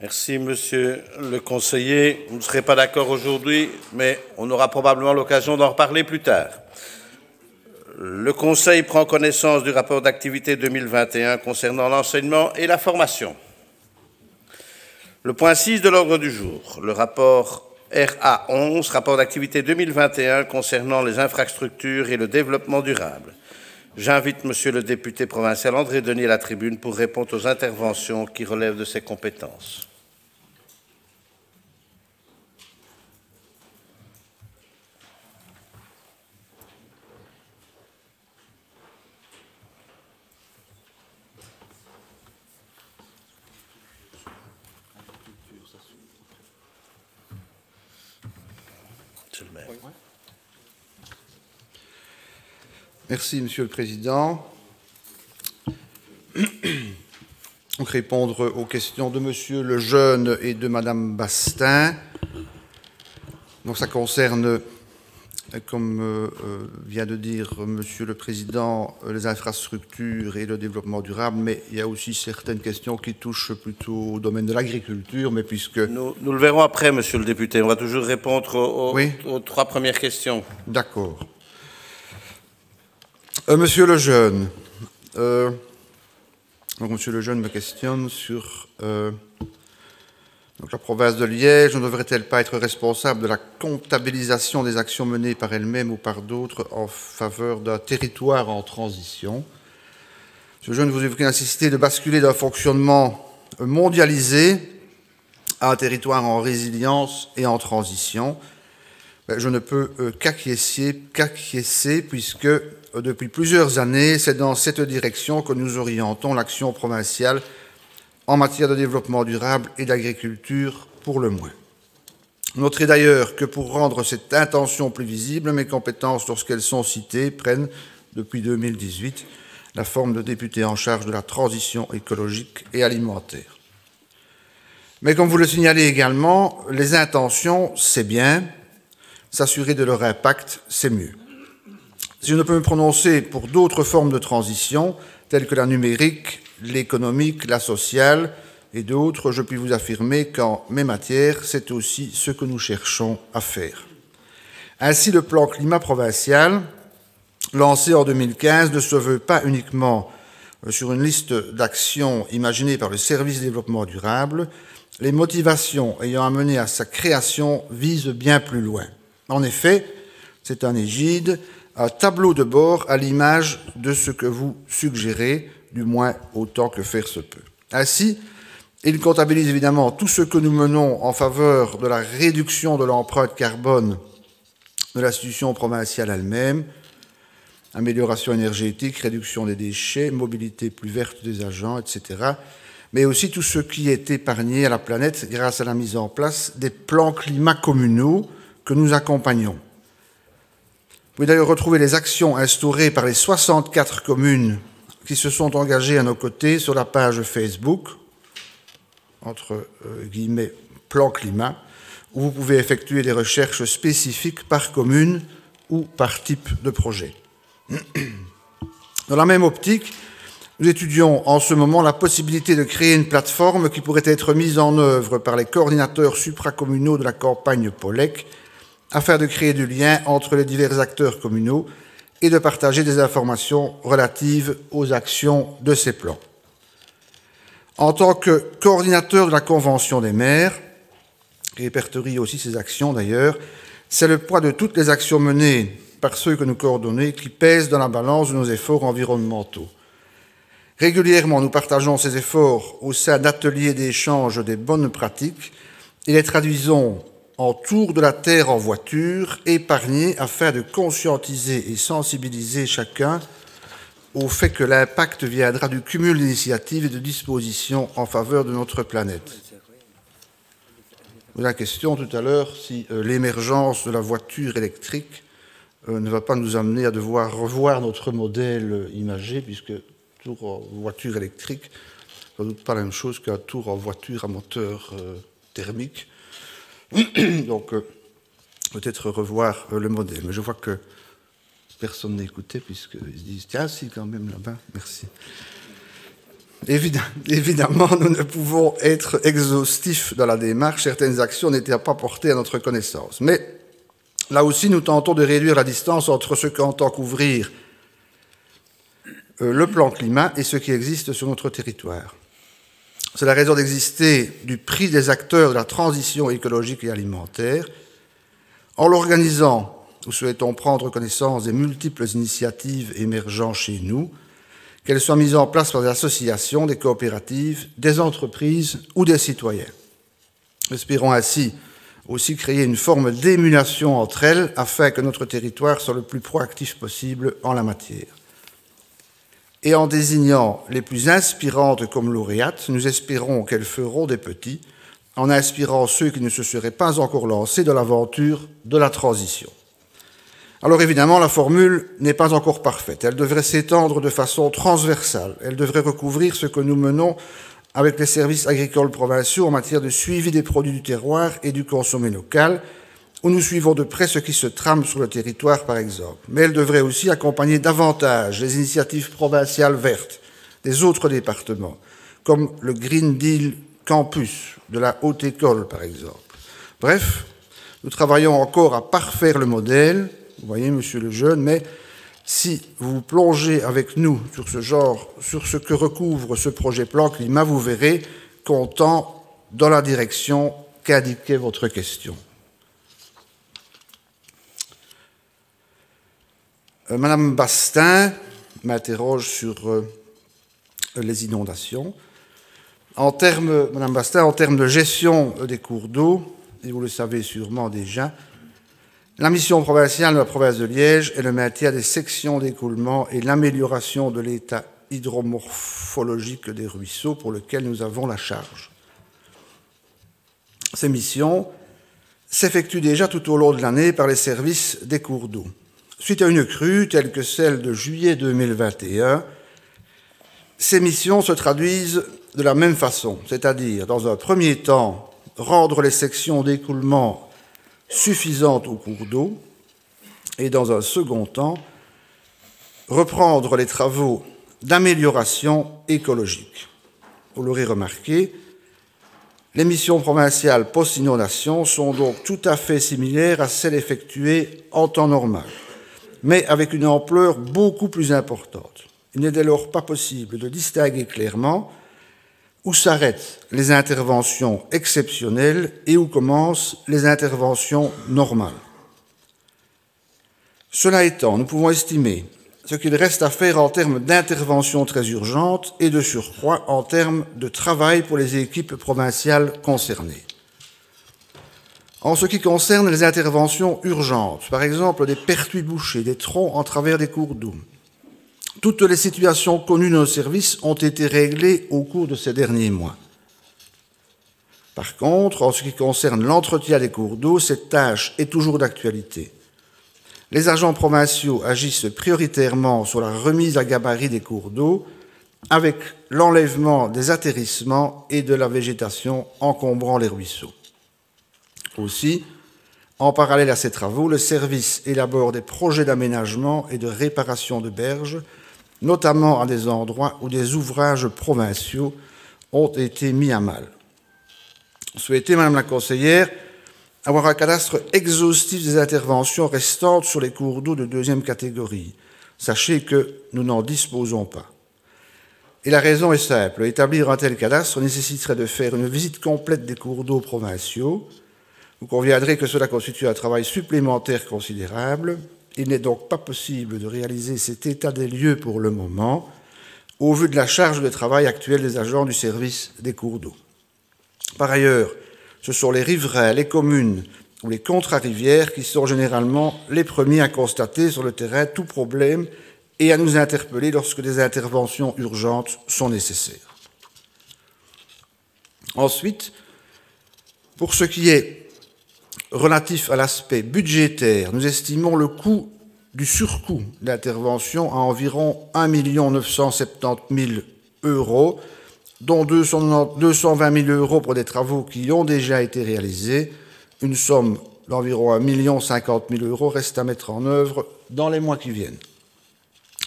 S1: Merci, monsieur le conseiller. Vous ne serez pas d'accord aujourd'hui, mais on aura probablement l'occasion d'en reparler plus tard. Le Conseil prend connaissance du rapport d'activité 2021 concernant l'enseignement et la formation. Le point 6 de l'ordre du jour, le rapport RA11, rapport d'activité 2021 concernant les infrastructures et le développement durable. J'invite monsieur le député provincial André Denis à la tribune pour répondre aux interventions qui relèvent de ses compétences.
S7: Merci, Monsieur le Président. Donc, répondre aux questions de Monsieur Lejeune et de Madame Bastin. Donc, ça concerne, comme vient de dire Monsieur le Président, les infrastructures et le développement durable, mais il y a aussi certaines questions qui touchent plutôt au domaine de l'agriculture, mais puisque...
S1: Nous le verrons après, Monsieur le député. On va toujours répondre aux 3 premières questions.
S7: D'accord. Monsieur Lejeune, donc Monsieur Lejeune me questionne sur Donc la province de Liège ne devrait-elle pas être responsable de la comptabilisation des actions menées par elle-même ou par d'autres en faveur d'un territoire en transition? Ce jeune vous évoquez la nécessité de basculer d'un fonctionnement mondialisé à un territoire en résilience et en transition. Je ne peux qu'acquiescer puisque depuis plusieurs années, c'est dans cette direction que nous orientons l'action provinciale en matière de développement durable et d'agriculture pour le moins. Notez d'ailleurs que pour rendre cette intention plus visible, mes compétences, lorsqu'elles sont citées, prennent, depuis 2018, la forme de député en charge de la transition écologique et alimentaire. Mais comme vous le signalez également, les intentions, c'est bien, s'assurer de leur impact, c'est mieux. Si je ne peux me prononcer pour d'autres formes de transition, telles que la numérique, l'économique, la sociale et d'autres, je puis vous affirmer qu'en mes matières, c'est aussi ce que nous cherchons à faire. Ainsi, le plan climat provincial, lancé en 2015, ne se veut pas uniquement sur une liste d'actions imaginées par le service de développement durable. Les motivations ayant amené à sa création visent bien plus loin. En effet, c'est un égide, un tableau de bord à l'image de ce que vous suggérez, du moins autant que faire se peut. Ainsi, il comptabilise évidemment tout ce que nous menons en faveur de la réduction de l'empreinte carbone de l'institution provinciale elle-même, amélioration énergétique, réduction des déchets, mobilité plus verte des agents, etc., mais aussi tout ce qui est épargné à la planète grâce à la mise en place des plans climat communaux que nous accompagnons. Vous pouvez d'ailleurs retrouver les actions instaurées par les 64 communes qui se sont engagées à nos côtés sur la page Facebook, entre guillemets, plan climat, où vous pouvez effectuer des recherches spécifiques par commune ou par type de projet. Dans la même optique, nous étudions en ce moment la possibilité de créer une plateforme qui pourrait être mise en œuvre par les coordinateurs supracommunaux de la campagne POLEC afin de créer du lien entre les divers acteurs communaux et de partager des informations relatives aux actions de ces plans. En tant que coordinateur de la Convention des maires, qui répertorie aussi ces actions d'ailleurs, c'est le poids de toutes les actions menées par ceux que nous coordonnons qui pèsent dans la balance de nos efforts environnementaux. Régulièrement, nous partageons ces efforts au sein d'ateliers d'échange des bonnes pratiques et les traduisons en tour de la terre en voiture, épargnés afin de conscientiser et sensibiliser chacun au fait que l'impact viendra du cumul d'initiatives et de dispositions en faveur de notre planète. La question tout à l'heure, si l'émergence de la voiture électrique ne va pas nous amener à devoir revoir notre modèle imagé, puisque tour en voiture électrique, sans doute pas la même chose qu'un tour en voiture à moteur thermique. Donc, peut-être revoir le modèle. Mais je vois que personne n'a écouté, puisqu'ils se disent « Tiens, si, quand même, là-bas, merci ». Évidemment, nous ne pouvons être exhaustifs dans la démarche. Certaines actions n'étaient pas portées à notre connaissance. Mais là aussi, nous tentons de réduire la distance entre ce qu'entend couvrir le plan climat et ce qui existe sur notre territoire. C'est la raison d'exister du prix des acteurs de la transition écologique et alimentaire. En l'organisant, nous souhaitons prendre connaissance des multiples initiatives émergeant chez nous, qu'elles soient mises en place par des associations, des coopératives, des entreprises ou des citoyens. Nous espérons ainsi aussi créer une forme d'émulation entre elles afin que notre territoire soit le plus proactif possible en la matière. Et en désignant les plus inspirantes comme lauréates, nous espérons qu'elles feront des petits, en inspirant ceux qui ne se seraient pas encore lancés dans l'aventure de la transition. Alors évidemment, la formule n'est pas encore parfaite. Elle devrait s'étendre de façon transversale. Elle devrait recouvrir ce que nous menons avec les services agricoles provinciaux en matière de suivi des produits du terroir et du consommé local, où nous suivons de près ce qui se trame sur le territoire, par exemple. Mais elle devrait aussi accompagner davantage les initiatives provinciales vertes des autres départements, comme le Green Deal Campus de la Haute École, par exemple. Bref, nous travaillons encore à parfaire le modèle, vous voyez, monsieur le jeune, mais si vous plongez avec nous sur ce que recouvre ce projet plan climat, vous verrez qu'on tend dans la direction qu'indiquait votre question. Madame Bastin m'interroge sur les inondations. Madame Bastin, en termes de gestion des cours d'eau, et vous le savez sûrement déjà, la mission provinciale de la province de Liège est le maintien des sections d'écoulement et l'amélioration de l'état hydromorphologique des ruisseaux pour lequel nous avons la charge. Ces missions s'effectuent déjà tout au long de l'année par les services des cours d'eau. Suite à une crue telle que celle de juillet 2021, ces missions se traduisent de la même façon, c'est-à-dire, dans un premier temps, rendre les sections d'écoulement suffisantes au cours d'eau, et dans un second temps, reprendre les travaux d'amélioration écologique. Vous l'aurez remarqué, les missions provinciales post-inondation sont donc tout à fait similaires à celles effectuées en temps normal, mais avec une ampleur beaucoup plus importante. Il n'est dès lors pas possible de distinguer clairement où s'arrêtent les interventions exceptionnelles et où commencent les interventions normales. Cela étant, nous pouvons estimer ce qu'il reste à faire en termes d'interventions très urgentes et de surcroît en termes de travail pour les équipes provinciales concernées. En ce qui concerne les interventions urgentes, par exemple des pertuis bouchés, des troncs en travers des cours d'eau, toutes les situations connues de nos services ont été réglées au cours de ces derniers mois. Par contre, en ce qui concerne l'entretien des cours d'eau, cette tâche est toujours d'actualité. Les agents provinciaux agissent prioritairement sur la remise à gabarit des cours d'eau avec l'enlèvement des atterrissements et de la végétation encombrant les ruisseaux. Aussi, en parallèle à ces travaux, le service élabore des projets d'aménagement et de réparation de berges, notamment à des endroits où des ouvrages provinciaux ont été mis à mal. Souhaitez, Madame la conseillère, avoir un cadastre exhaustif des interventions restantes sur les cours d'eau de deuxième catégorie. Sachez que nous n'en disposons pas. Et la raison est simple. Établir un tel cadastre nécessiterait de faire une visite complète des cours d'eau provinciaux. Vous conviendrez que cela constitue un travail supplémentaire considérable. Il n'est donc pas possible de réaliser cet état des lieux pour le moment, au vu de la charge de travail actuelle des agents du service des cours d'eau. Par ailleurs, ce sont les riverains, les communes ou les contra-rivières qui sont généralement les premiers à constater sur le terrain tout problème et à nous interpeller lorsque des interventions urgentes sont nécessaires. Ensuite, pour ce qui est relatif à l'aspect budgétaire, nous estimons le coût du surcoût d'intervention à environ 1 970 000 €, dont 220 000 € pour des travaux qui ont déjà été réalisés. Une somme d'environ 1 050 000 € reste à mettre en œuvre dans les mois qui viennent.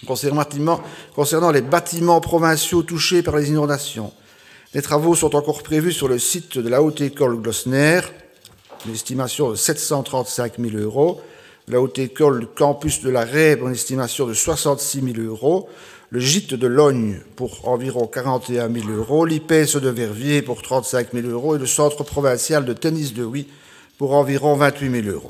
S7: Concernant les bâtiments provinciaux touchés par les inondations, des travaux sont encore prévus sur le site de la Haute École Glosner, une estimation de 735 000 €, la Haute École du Campus de la Rèbe, une estimation de 66 000 €, le gîte de Logne pour environ 41 000 €, l'IPES de Verviers pour 35 000 € et le Centre provincial de tennis de Huy pour environ 28 000 €.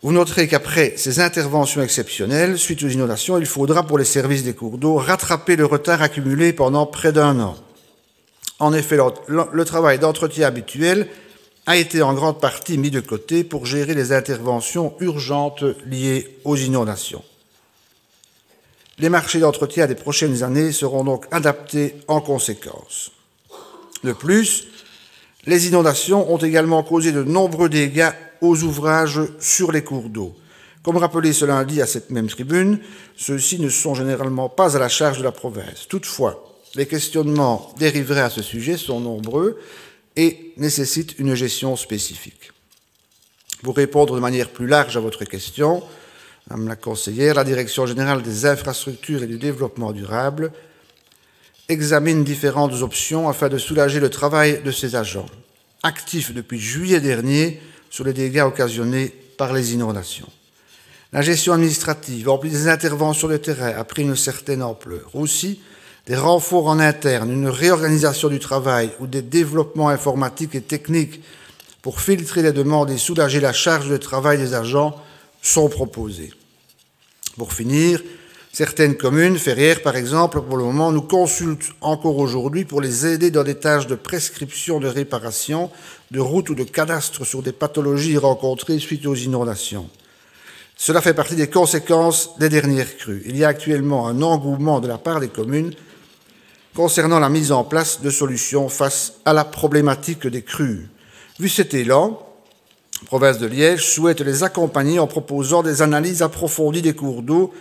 S7: Vous noterez qu'après ces interventions exceptionnelles, suite aux inondations, il faudra pour les services des cours d'eau rattraper le retard accumulé pendant près d'1 an. En effet, le travail d'entretien habituel a été en grande partie mis de côté pour gérer les interventions urgentes liées aux inondations. Les marchés d'entretien des prochaines années seront donc adaptés en conséquence. De plus, les inondations ont également causé de nombreux dégâts aux ouvrages sur les cours d'eau. Comme rappelé ce lundi à cette même tribune, ceux-ci ne sont généralement pas à la charge de la province. Toutefois, les questionnements des riverains à ce sujet sont nombreux et nécessitent une gestion spécifique. Pour répondre de manière plus large à votre question, Madame la conseillère, la Direction générale des infrastructures et du développement durable examine différentes options afin de soulager le travail de ses agents, actifs depuis juillet dernier sur les dégâts occasionnés par les inondations. La gestion administrative, en plus des interventions de terrain, a pris une certaine ampleur. Aussi, des renforts en interne, une réorganisation du travail ou des développements informatiques et techniques pour filtrer les demandes et soulager la charge de travail des agents sont proposés. Pour finir, certaines communes ferrières, par exemple, pour le moment, nous consultent encore aujourd'hui pour les aider dans des tâches de prescription, de réparation, de route ou de cadastre sur des pathologies rencontrées suite aux inondations. Cela fait partie des conséquences des dernières crues. Il y a actuellement un engouement de la part des communes concernant la mise en place de solutions face à la problématique des crues. Vu cet élan, la province de Liège souhaite les accompagner en proposant des analyses approfondies des cours d'eau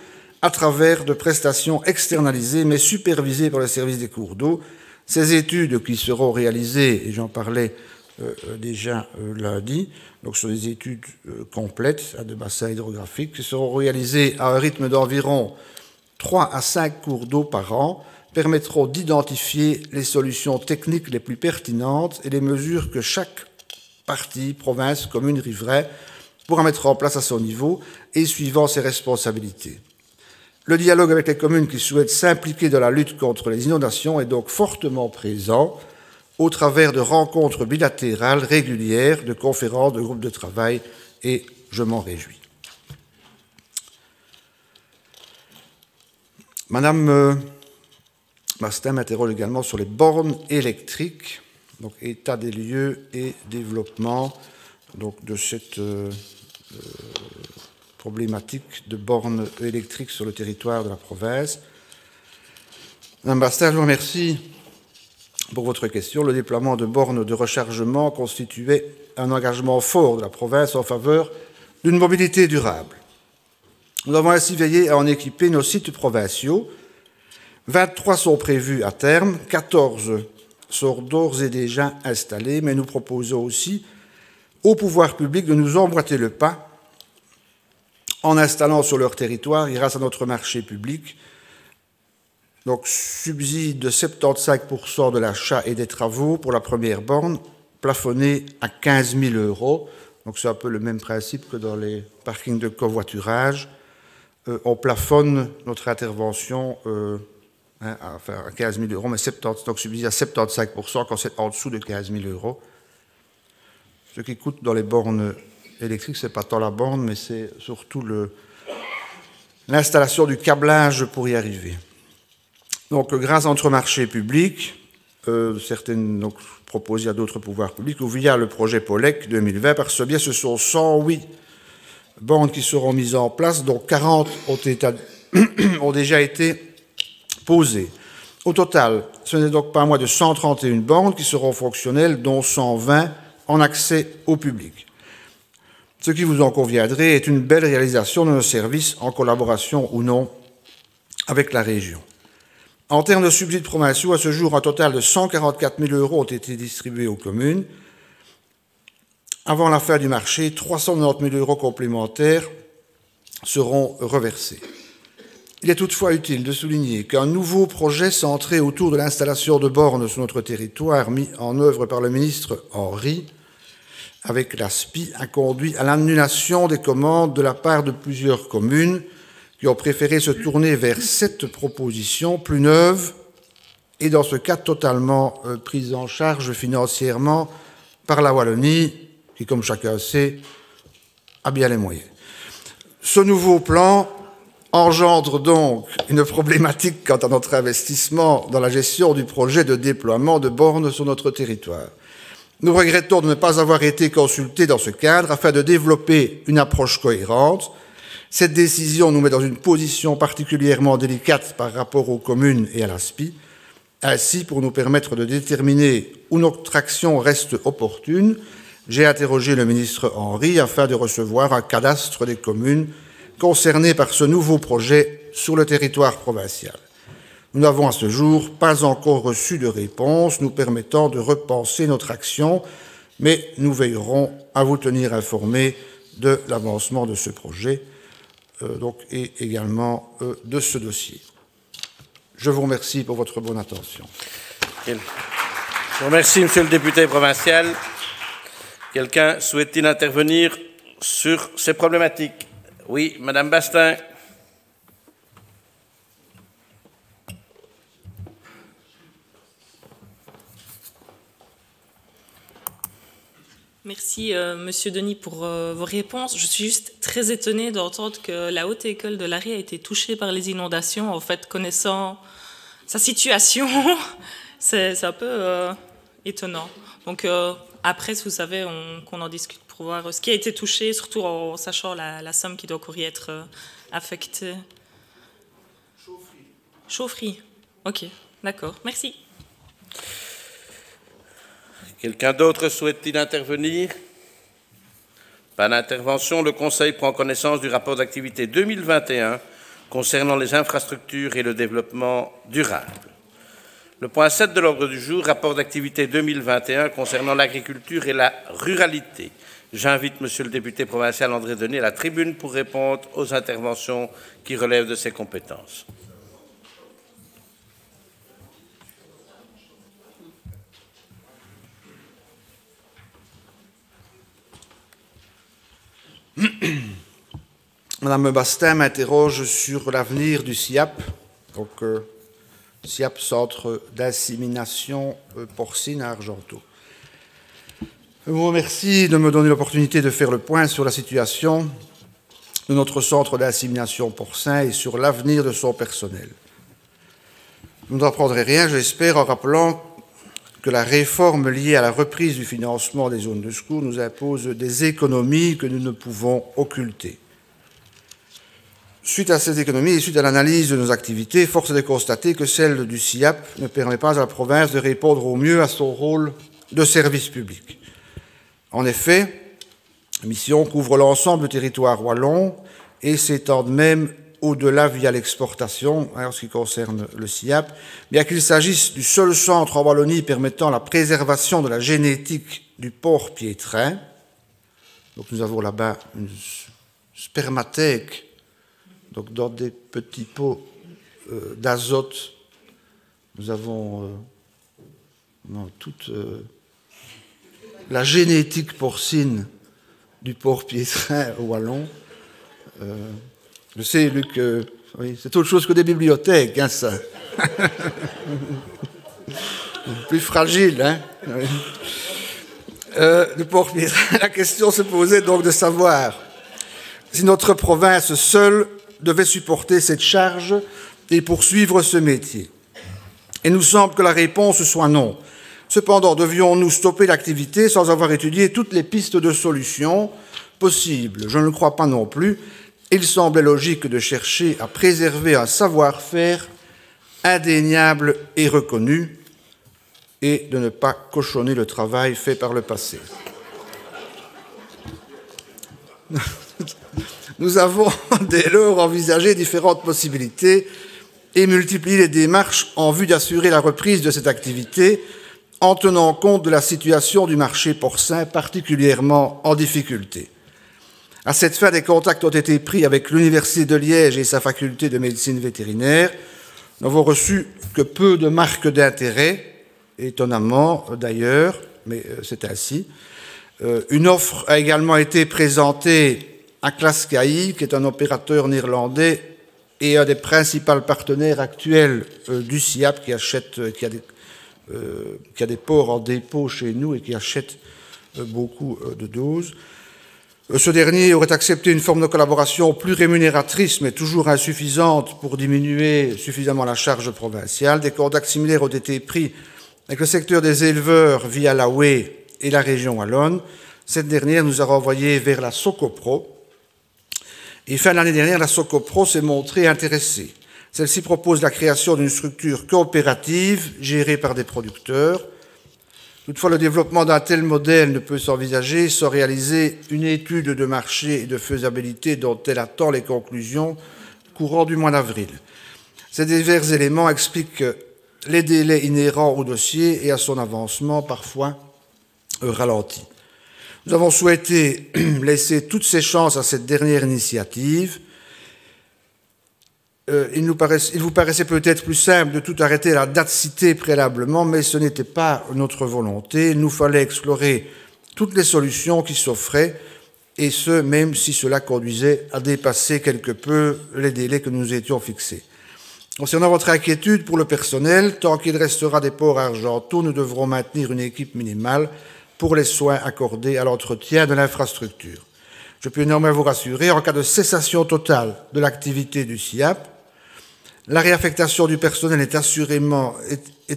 S7: à travers de prestations externalisées mais supervisées par le service des cours d'eau. Ces études qui seront réalisées, et j'en parlais déjà lundi, donc sur des études complètes de bassins hydrographiques, qui seront réalisées à un rythme d'environ 3 à 5 cours d'eau par an, permettront d'identifier les solutions techniques les plus pertinentes et les mesures que chaque partie, province, commune, riveraine, pourra mettre en place à son niveau et suivant ses responsabilités. Le dialogue avec les communes qui souhaitent s'impliquer dans la lutte contre les inondations est donc fortement présent au travers de rencontres bilatérales régulières, de conférences, de groupes de travail, et je m'en réjouis. Madame Bastin m'interroge également sur les bornes électriques, donc état des lieux et développement donc, de cette problématique de bornes électriques sur le territoire de la province. Madame Bastin, je vous remercie pour votre question. Le déploiement de bornes de rechargement constituait un engagement fort de la province en faveur d'une mobilité durable. Nous avons ainsi veillé à en équiper nos sites provinciaux. 23 sont prévus à terme, 14 sont d'ores et déjà installés, mais nous proposons aussi au pouvoir public de nous emboîter le pas en installant sur leur territoire, grâce à notre marché public, donc subside de 75% de l'achat et des travaux pour la première borne, plafonné à 15 000 €. Donc c'est un peu le même principe que dans les parkings de covoiturage. On plafonne notre intervention à 15 000 €, mais 70, donc subside à 75% quand c'est en dessous de 15 000 €. Ce qui coûte dans les bornes électriques, ce n'est pas tant la borne, mais c'est surtout l'installation du câblage pour y arriver. Donc, grâce à notre marché public, certaines donc, proposées à d'autres pouvoirs publics, ou via le projet POLEC 2020, par ce biais, ce sont 108 bornes qui seront mises en place, dont 40 ont déjà été posées. Au total, ce n'est donc pas moins de 131 bornes qui seront fonctionnelles, dont 120 en accès au public. Ce qui vous en conviendrait est une belle réalisation de nos services en collaboration ou non avec la région. En termes de subsides provinciaux, à ce jour, un total de 144 000 € ont été distribués aux communes. Avant la fin du marché, 390 000 € complémentaires seront reversés. Il est toutefois utile de souligner qu'un nouveau projet centré autour de l'installation de bornes sur notre territoire, mis en œuvre par le ministre Henry, avec l'ASPI, a conduit à l'annulation des commandes de la part de plusieurs communes qui ont préféré se tourner vers cette proposition plus neuve et dans ce cas totalement prise en charge financièrement par la Wallonie, qui, comme chacun sait, a bien les moyens. Ce nouveau plan engendre donc une problématique quant à notre investissement dans la gestion du projet de déploiement de bornes sur notre territoire. Nous regrettons de ne pas avoir été consultés dans ce cadre afin de développer une approche cohérente. Cette décision nous met dans une position particulièrement délicate par rapport aux communes et à l'ASPI. Ainsi, pour nous permettre de déterminer où notre action reste opportune, j'ai interrogé le ministre Henry afin de recevoir un cadastre des communes concernées par ce nouveau projet sur le territoire provincial. Nous n'avons à ce jour pas encore reçu de réponse nous permettant de repenser notre action, mais nous veillerons à vous tenir informés de l'avancement de ce projet et également de ce dossier. Je vous remercie pour votre bonne attention.
S1: Je vous remercie, Monsieur le député provincial. Quelqu'un souhaite-t-il intervenir sur ces problématiques? Oui, Madame Bastin.
S11: Merci, Monsieur Denis, pour vos réponses. Je suis juste très étonnée d'entendre que la Haute École de Lari a été touchée par les inondations. En fait, connaissant sa situation, c'est un peu étonnant. Donc, après, vous savez, qu'on en discute pour voir ce qui a été touché, surtout en sachant la somme qui doit encore y être affectée. Chaufferie. Ok, d'accord. Merci.
S1: Quelqu'un d'autre souhaite-t-il intervenir? Pas d'intervention. Le Conseil prend connaissance du rapport d'activité 2021 concernant les infrastructures et le développement durable. Le point 7 de l'ordre du jour, rapport d'activité 2021 concernant l'agriculture et la ruralité. J'invite Monsieur le député provincial André Denis à la tribune pour répondre aux interventions qui relèvent de ses compétences.
S7: Madame Bastin m'interroge sur l'avenir du SIAP, donc SIAP, Centre d'insémination porcine à Argenteau. Je vous remercie de me donner l'opportunité de faire le point sur la situation de notre centre d'insémination porcin et sur l'avenir de son personnel. Vous ne apprendrez rien, j'espère, en rappelant que la réforme liée à la reprise du financement des zones de secours nous impose des économies que nous ne pouvons occulter. Suite à ces économies et suite à l'analyse de nos activités, force est de constater que celle du SIAP ne permet pas à la province de répondre au mieux à son rôle de service public. En effet, la mission couvre l'ensemble du territoire wallon et s'étend même au-delà via l'exportation, en ce qui concerne le SIAP, bien qu'il s'agisse du seul centre en Wallonie permettant la préservation de la génétique du porc piétrin. Donc nous avons là-bas une spermathèque, donc dans des petits pots d'azote. Nous avons toute la génétique porcine du porc piétrin au wallon. Je sais, Luc, oui, c'est autre chose que des bibliothèques, hein, ça. Plus fragile, hein. Oui. Le porc piétrin, la question se posait donc de savoir si notre province seule devait supporter cette charge et poursuivre ce métier. Et nous semble que la réponse soit non. Cependant, devions-nous stopper l'activité sans avoir étudié toutes les pistes de solutions possibles? Je ne le crois pas non plus. Il semblait logique de chercher à préserver un savoir-faire indéniable et reconnu et de ne pas cochonner le travail fait par le passé. Nous avons dès lors envisagé différentes possibilités et multiplié les démarches en vue d'assurer la reprise de cette activité en tenant compte de la situation du marché porcin particulièrement en difficulté. À cette fin, des contacts ont été pris avec l'Université de Liège et sa faculté de médecine vétérinaire. Nous n'avons reçu que peu de marques d'intérêt, étonnamment d'ailleurs, mais c'est ainsi. Une offre a également été présentée à Clascaï, qui est un opérateur néerlandais et un des principaux partenaires actuels du SIAP, qui a des porcs en dépôt chez nous et qui achète beaucoup de doses. Ce dernier aurait accepté une forme de collaboration plus rémunératrice, mais toujours insuffisante pour diminuer suffisamment la charge provinciale. Des contacts similaires ont été pris avec le secteur des éleveurs via la UE et la région wallonne. Cette dernière nous a renvoyés vers la Socopro. Et fin de l'année dernière, la Socopro s'est montrée intéressée. Celle-ci propose la création d'une structure coopérative gérée par des producteurs. Toutefois, le développement d'un tel modèle ne peut s'envisager sans réaliser une étude de marché et de faisabilité dont elle attend les conclusions courant du mois d'avril. Ces divers éléments expliquent les délais inhérents au dossier et à son avancement parfois ralenti. Nous avons souhaité laisser toutes ses chances à cette dernière initiative. Il vous paraissait peut-être plus simple de tout arrêter à la date citée préalablement, mais ce n'était pas notre volonté. Il nous fallait explorer toutes les solutions qui s'offraient, et ce, même si cela conduisait à dépasser quelque peu les délais que nous étions fixés. Concernant votre inquiétude pour le personnel, tant qu'il restera des ports à Argenteau, nous devrons maintenir une équipe minimale pour les soins accordés à l'entretien de l'infrastructure. Je peux néanmoins vous rassurer, en cas de cessation totale de l'activité du SIAP, la réaffectation du personnel est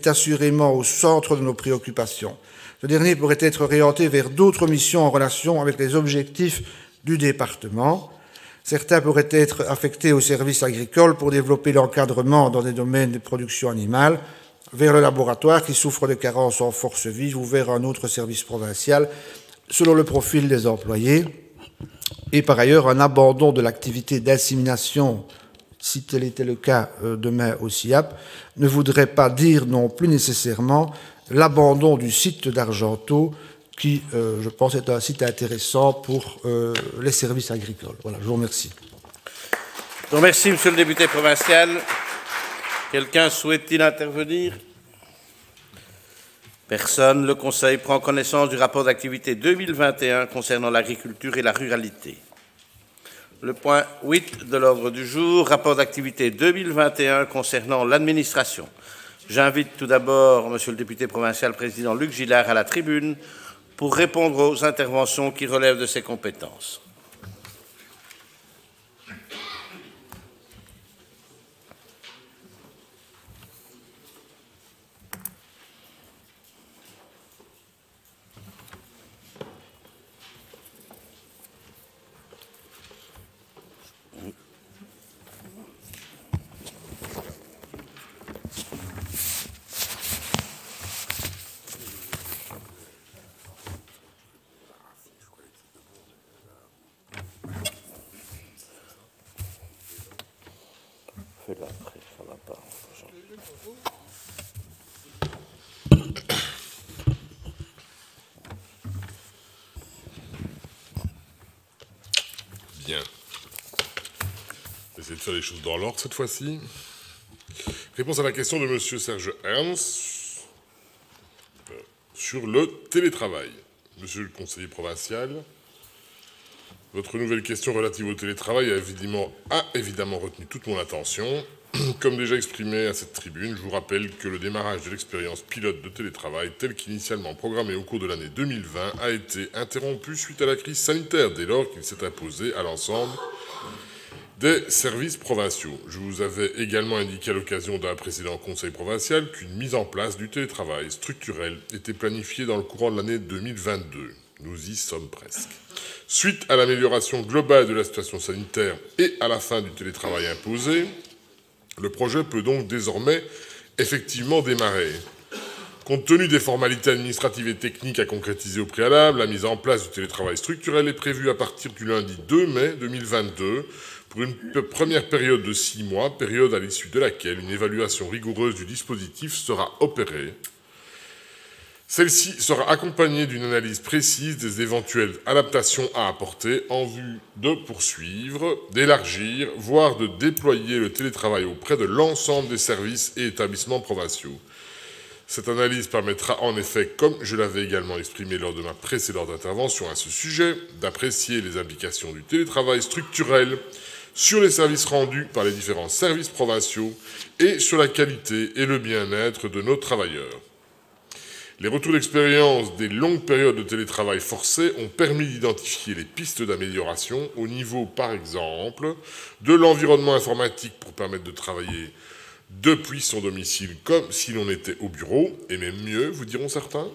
S7: assurément au centre de nos préoccupations. Ce dernier pourrait être réorienté vers d'autres missions en relation avec les objectifs du département. Certains pourraient être affectés aux services agricoles pour développer l'encadrement dans des domaines de production animale, vers le laboratoire qui souffre de carences en force vive ou vers un autre service provincial, selon le profil des employés. Et par ailleurs, un abandon de l'activité d'insémination, si tel était le cas demain au SIAP, ne voudrait pas dire non plus nécessairement l'abandon du site d'Argenteau, qui, je pense, est un site intéressant pour les services agricoles. Voilà, je vous remercie.
S1: Je vous remercie, monsieur le député provincial. Quelqu'un souhaite-t-il intervenir? Personne. Le Conseil prend connaissance du rapport d'activité 2021 concernant l'agriculture et la ruralité. Le point 8 de l'ordre du jour, rapport d'activité 2021 concernant l'administration. J'invite tout d'abord monsieur le député provincial président Luc Gillard à la tribune pour répondre aux interventions qui relèvent de ses compétences.
S5: Bien. Essayez de faire les choses dans l'ordre cette fois-ci. Réponse à la question de M. Serge Ernst sur le télétravail. Monsieur le conseiller provincial, votre nouvelle question relative au télétravail a évidemment retenu toute mon attention. Comme déjà exprimé à cette tribune, je vous rappelle que le démarrage de l'expérience pilote de télétravail, tel qu'initialement programmé au cours de l'année 2020, a été interrompu suite à la crise sanitaire, dès lors qu'il s'est imposé à l'ensemble des services provinciaux. Je vous avais également indiqué à l'occasion d'un précédent conseil provincial qu'une mise en place du télétravail structurel était planifiée dans le courant de l'année 2022. Nous y sommes presque. Suite à l'amélioration globale de la situation sanitaire et à la fin du télétravail imposé, le projet peut donc désormais effectivement démarrer. Compte tenu des formalités administratives et techniques à concrétiser au préalable, la mise en place du télétravail structurel est prévue à partir du lundi 2 mai 2022 pour une première période de 6 mois, période à l'issue de laquelle une évaluation rigoureuse du dispositif sera opérée. Celle-ci sera accompagnée d'une analyse précise des éventuelles adaptations à apporter en vue de poursuivre, d'élargir, voire de déployer le télétravail auprès de l'ensemble des services et établissements provinciaux. Cette analyse permettra en effet, comme je l'avais également exprimé lors de ma précédente intervention à ce sujet, d'apprécier les implications du télétravail structurel sur les services rendus par les différents services provinciaux et sur la qualité et le bien-être de nos travailleurs. Les retours d'expérience des longues périodes de télétravail forcé ont permis d'identifier les pistes d'amélioration au niveau, par exemple, de l'environnement informatique pour permettre de travailler depuis son domicile comme si l'on était au bureau, et même mieux, vous diront certains.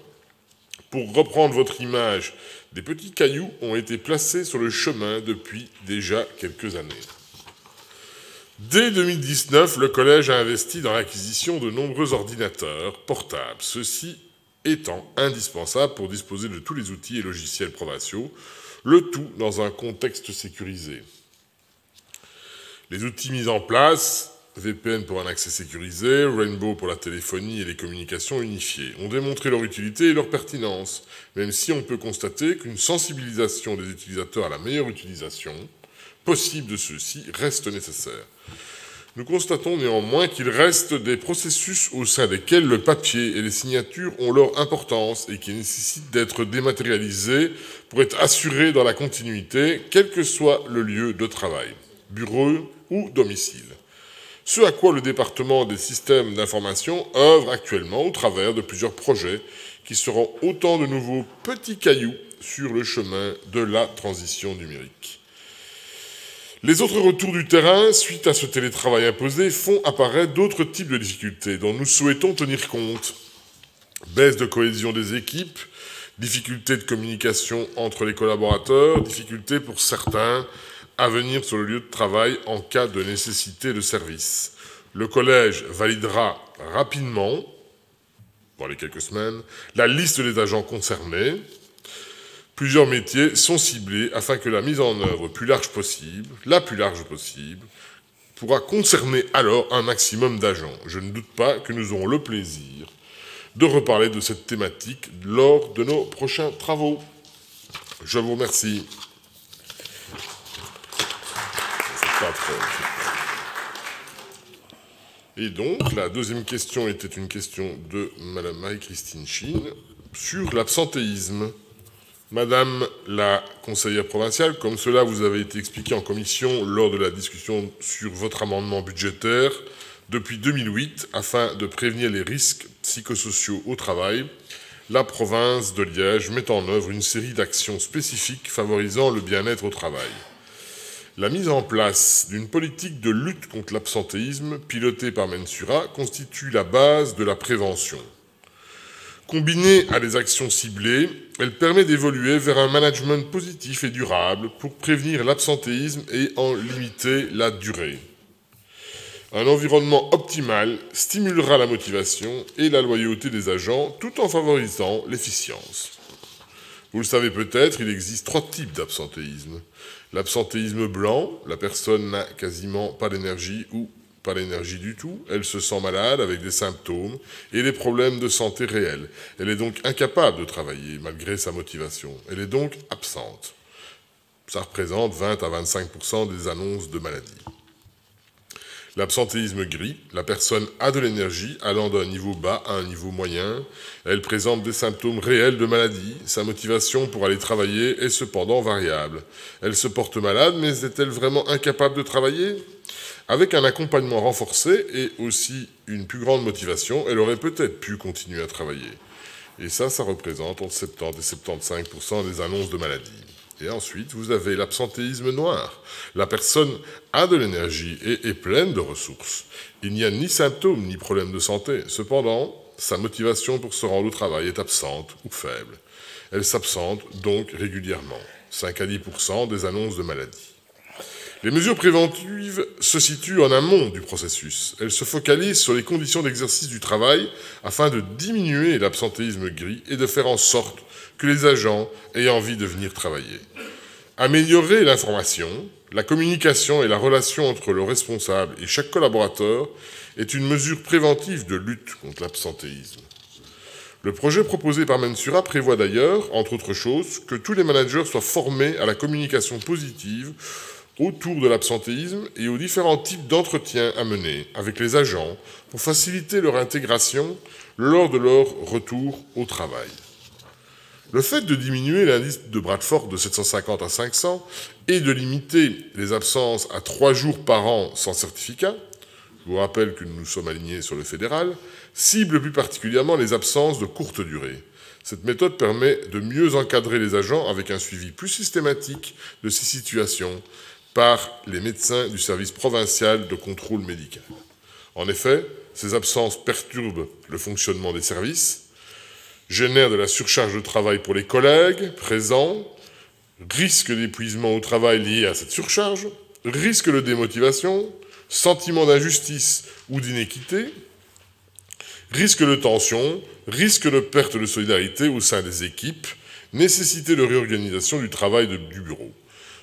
S5: Pour reprendre votre image, des petits cailloux ont été placés sur le chemin depuis déjà quelques années. Dès 2019, le collège a investi dans l'acquisition de nombreux ordinateurs portables. Ceux-ci étant indispensable pour disposer de tous les outils et logiciels provinciaux, le tout dans un contexte sécurisé. Les outils mis en place, VPN pour un accès sécurisé, Rainbow pour la téléphonie et les communications unifiées, ont démontré leur utilité et leur pertinence, même si on peut constater qu'une sensibilisation des utilisateurs à la meilleure utilisation possible de ceux-ci reste nécessaire. Nous constatons néanmoins qu'il reste des processus au sein desquels le papier et les signatures ont leur importance et qui nécessitent d'être dématérialisés pour être assurés dans la continuité, quel que soit le lieu de travail, bureau ou domicile. Ce à quoi le département des systèmes d'information œuvre actuellement au travers de plusieurs projets qui seront autant de nouveaux petits cailloux sur le chemin de la transition numérique. Les autres retours du terrain, suite à ce télétravail imposé, font apparaître d'autres types de difficultés dont nous souhaitons tenir compte. Baisse de cohésion des équipes, difficultés de communication entre les collaborateurs, difficultés pour certains à venir sur le lieu de travail en cas de nécessité de service. Le collège validera rapidement, dans les quelques semaines, la liste des agents concernés. Plusieurs métiers sont ciblés afin que la mise en œuvre la plus large possible, pourra concerner alors un maximum d'agents. Je ne doute pas que nous aurons le plaisir de reparler de cette thématique lors de nos prochains travaux. Je vous remercie. Et donc, la deuxième question était une question de Madame Marie-Christine Chine sur l'absentéisme. Madame la conseillère provinciale, comme cela vous avait été expliqué en commission lors de la discussion sur votre amendement budgétaire, depuis 2008, afin de prévenir les risques psychosociaux au travail, la province de Liège met en œuvre une série d'actions spécifiques favorisant le bien-être au travail. La mise en place d'une politique de lutte contre l'absentéisme, pilotée par Mensura, constitue la base de la prévention. Combinée à des actions ciblées, elle permet d'évoluer vers un management positif et durable pour prévenir l'absentéisme et en limiter la durée. Un environnement optimal stimulera la motivation et la loyauté des agents tout en favorisant l'efficience. Vous le savez peut-être, il existe 3 types d'absentéisme. L'absentéisme blanc, la personne n'a quasiment pas d'énergie ou pas d'énergie du tout, elle se sent malade avec des symptômes et des problèmes de santé réels. Elle est donc incapable de travailler malgré sa motivation. Elle est donc absente. Ça représente 20 à 25% des annonces de maladie. L'absentéisme gris, la personne a de l'énergie allant d'un niveau bas à un niveau moyen. Elle présente des symptômes réels de maladie. Sa motivation pour aller travailler est cependant variable. Elle se porte malade, mais est-elle vraiment incapable de travailler ? Avec un accompagnement renforcé et aussi une plus grande motivation, elle aurait peut-être pu continuer à travailler. Et ça représente entre 70 et 75% des annonces de maladie. Et ensuite, vous avez l'absentéisme noir. La personne a de l'énergie et est pleine de ressources. Il n'y a ni symptômes ni problème de santé. Cependant, sa motivation pour se rendre au travail est absente ou faible. Elle s'absente donc régulièrement. 5 à 10% des annonces de maladie. Les mesures préventives se situent en amont du processus. Elles se focalisent sur les conditions d'exercice du travail afin de diminuer l'absentéisme gris et de faire en sorte que les agents aient envie de venir travailler. Améliorer l'information, la communication et la relation entre le responsable et chaque collaborateur est une mesure préventive de lutte contre l'absentéisme. Le projet proposé par Mensura prévoit d'ailleurs, entre autres choses, que tous les managers soient formés à la communication positive autour de l'absentéisme et aux différents types d'entretiens à mener avec les agents pour faciliter leur intégration lors de leur retour au travail. Le fait de diminuer l'indice de Bradford de 750 à 500 et de limiter les absences à 3 jours par an sans certificat, je vous rappelle que nous sommes alignés sur le fédéral, cible plus particulièrement les absences de courte durée. Cette méthode permet de mieux encadrer les agents avec un suivi plus systématique de ces situations par les médecins du service provincial de contrôle médical. En effet, ces absences perturbent le fonctionnement des services, génèrent de la surcharge de travail pour les collègues présents, risquent d'épuisement au travail lié à cette surcharge, risquent de démotivation, sentiment d'injustice ou d'inéquité, risque de tension, risque de perte de solidarité au sein des équipes, nécessité de réorganisation du travail du bureau.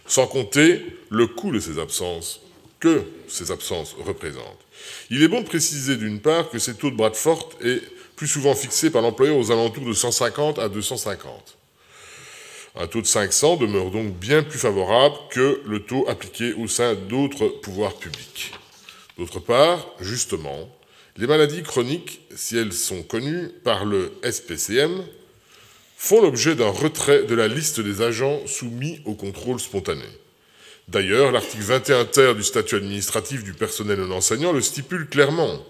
S5: Sans compter le coût de ces absences, que ces absences représentent. Il est bon de préciser d'une part que ces taux de Bradford est plus souvent fixé par l'employeur aux alentours de 150 à 250. Un taux de 500 demeure donc bien plus favorable que le taux appliqué au sein d'autres pouvoirs publics. D'autre part, justement, les maladies chroniques, si elles sont connues par le SPCM, font l'objet d'un retrait de la liste des agents soumis au contrôle spontané. D'ailleurs, l'article 21 ter du statut administratif du personnel non enseignant le stipule clairement.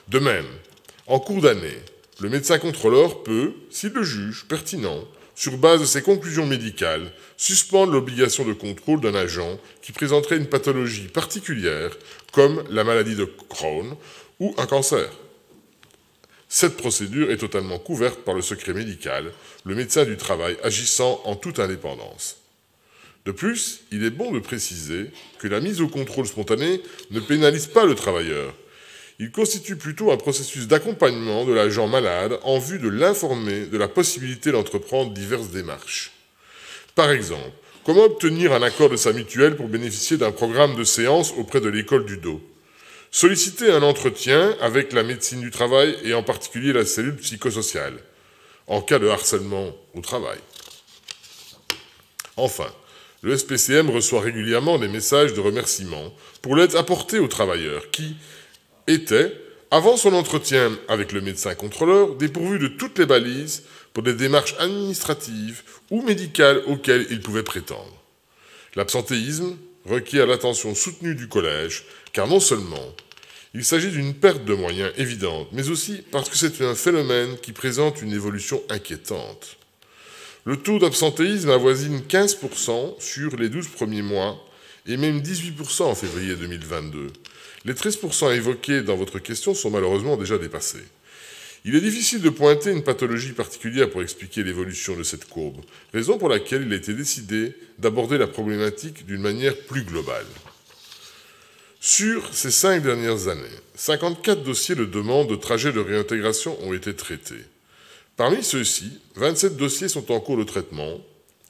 S5: De même, en cours d'année, Le médecin contrôleur peut, s'il le juge pertinent, sur base de ses conclusions médicales, suspendre l'obligation de contrôle d'un agent qui présenterait une pathologie particulière, comme la maladie de Crohn ou un cancer. Cette procédure est totalement couverte par le secret médical, le médecin du travail agissant en toute indépendance. De plus, il est bon de préciser que la mise au contrôle spontané ne pénalise pas le travailleur. Il constitue plutôt un processus d'accompagnement de l'agent malade en vue de l'informer de la possibilité d'entreprendre diverses démarches. Par exemple, comment obtenir un accord de sa mutuelle pour bénéficier d'un programme de séance auprès de l'école du dos? Solliciter un entretien avec la médecine du travail et en particulier la cellule psychosociale, en cas de harcèlement au travail. Enfin, le SPCM reçoit régulièrement des messages de remerciement pour l'aide apportée aux travailleurs qui étaient, avant son entretien avec le médecin contrôleur, dépourvus de toutes les balises pour des démarches administratives ou médicales auxquelles ils pouvaient prétendre. L'absentéisme requiert l'attention soutenue du collège, car non seulement il s'agit d'une perte de moyens évidente, mais aussi parce que c'est un phénomène qui présente une évolution inquiétante. Le taux d'absentéisme avoisine 15% sur les 12 premiers mois et même 18% en février 2022. Les 13% évoqués dans votre question sont malheureusement déjà dépassés. Il est difficile de pointer une pathologie particulière pour expliquer l'évolution de cette courbe, raison pour laquelle il a été décidé d'aborder la problématique d'une manière plus globale. Sur ces 5 dernières années, 54 dossiers de demande de trajet de réintégration ont été traités. Parmi ceux-ci, 27 dossiers sont en cours de traitement,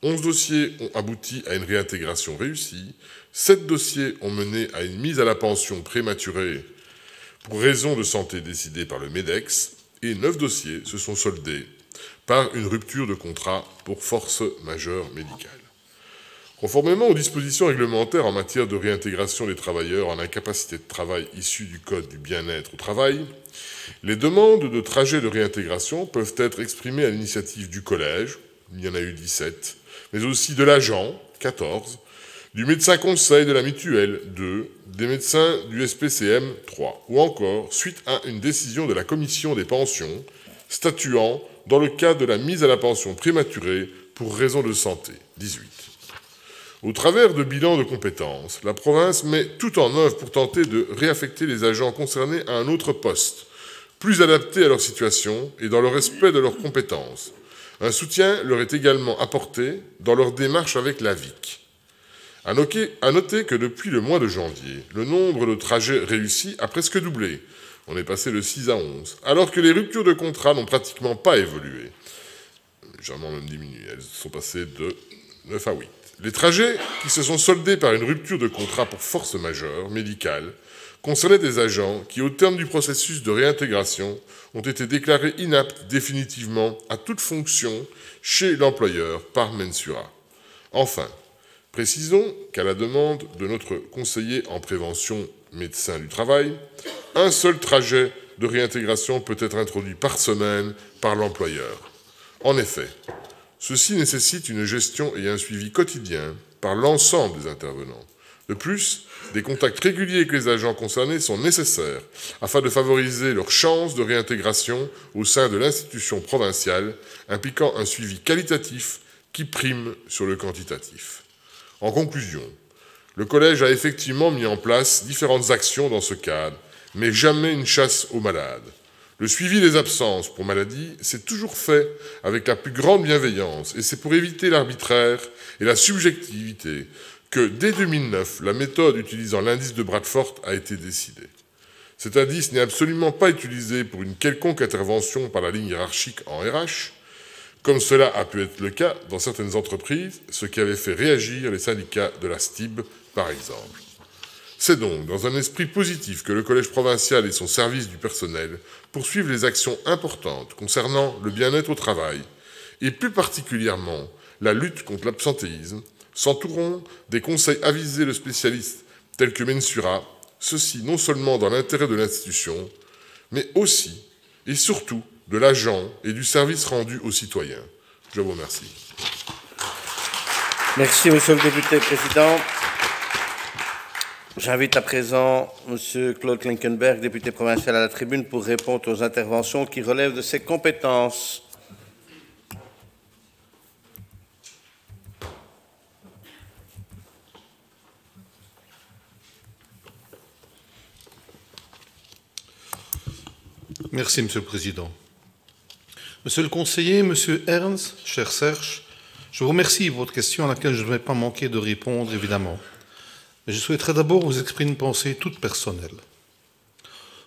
S5: 11 dossiers ont abouti à une réintégration réussie, 7 dossiers ont mené à une mise à la pension prématurée pour raison de santé décidée par le MEDEX, et 9 dossiers se sont soldés par une rupture de contrat pour force majeure médicale. Conformément aux dispositions réglementaires en matière de réintégration des travailleurs en incapacité de travail issus du Code du bien-être au travail, les demandes de trajet de réintégration peuvent être exprimées à l'initiative du collège, il y en a eu 17, mais aussi de l'agent, 14, du médecin conseil de la mutuelle, 2, des médecins du SPCM, 3, ou encore suite à une décision de la commission des pensions statuant dans le cadre de la mise à la pension prématurée pour raison de santé, 18. Au travers de bilans de compétences, la province met tout en œuvre pour tenter de réaffecter les agents concernés à un autre poste, plus adapté à leur situation et dans le respect de leurs compétences. Un soutien leur est également apporté dans leur démarche avec la VIC. À noter que depuis le mois de janvier, le nombre de trajets réussis a presque doublé. On est passé de 6 à 11, alors que les ruptures de contrat n'ont pratiquement pas évolué. Légèrement même diminué, elles sont passées de 9 à 8. Les trajets qui se sont soldés par une rupture de contrat pour force majeure médicale concernaient des agents qui, au terme du processus de réintégration, ont été déclarés inaptes définitivement à toute fonction chez l'employeur par mensura. Enfin, précisons qu'à la demande de notre conseiller en prévention médecin du travail, un seul trajet de réintégration peut être introduit par semaine par l'employeur. En effet, ceci nécessite une gestion et un suivi quotidien par l'ensemble des intervenants. De plus, des contacts réguliers avec les agents concernés sont nécessaires afin de favoriser leurs chances de réintégration au sein de l'institution provinciale, impliquant un suivi qualitatif qui prime sur le quantitatif. En conclusion, le collège a effectivement mis en place différentes actions dans ce cadre, mais jamais une chasse aux malades. Le suivi des absences pour maladie s'est toujours fait avec la plus grande bienveillance, et c'est pour éviter l'arbitraire et la subjectivité que, dès 2009, la méthode utilisant l'indice de Bradford a été décidée. Cet indice n'est absolument pas utilisé pour une quelconque intervention par la ligne hiérarchique en RH, comme cela a pu être le cas dans certaines entreprises, ce qui avait fait réagir les syndicats de la STIB, par exemple. C'est donc dans un esprit positif que le Collège provincial et son service du personnel poursuivent les actions importantes concernant le bien-être au travail et plus particulièrement la lutte contre l'absentéisme, s'entourant des conseils avisés de spécialistes tels que Mensura, ceci non seulement dans l'intérêt de l'institution, mais aussi et surtout de l'agent et du service rendu aux citoyens. Je vous remercie.
S1: Merci, monsieur le député président. J'invite à présent M. Claude Klinkenberg, député provincial, à la tribune pour répondre aux interventions qui relèvent de ses compétences.
S8: Merci, Monsieur le Président. Monsieur le conseiller, Monsieur Ernst, cher Serge, je vous remercie pour votre question à laquelle je ne vais pas manquer de répondre, évidemment. Mais je souhaiterais d'abord vous exprimer une pensée toute personnelle.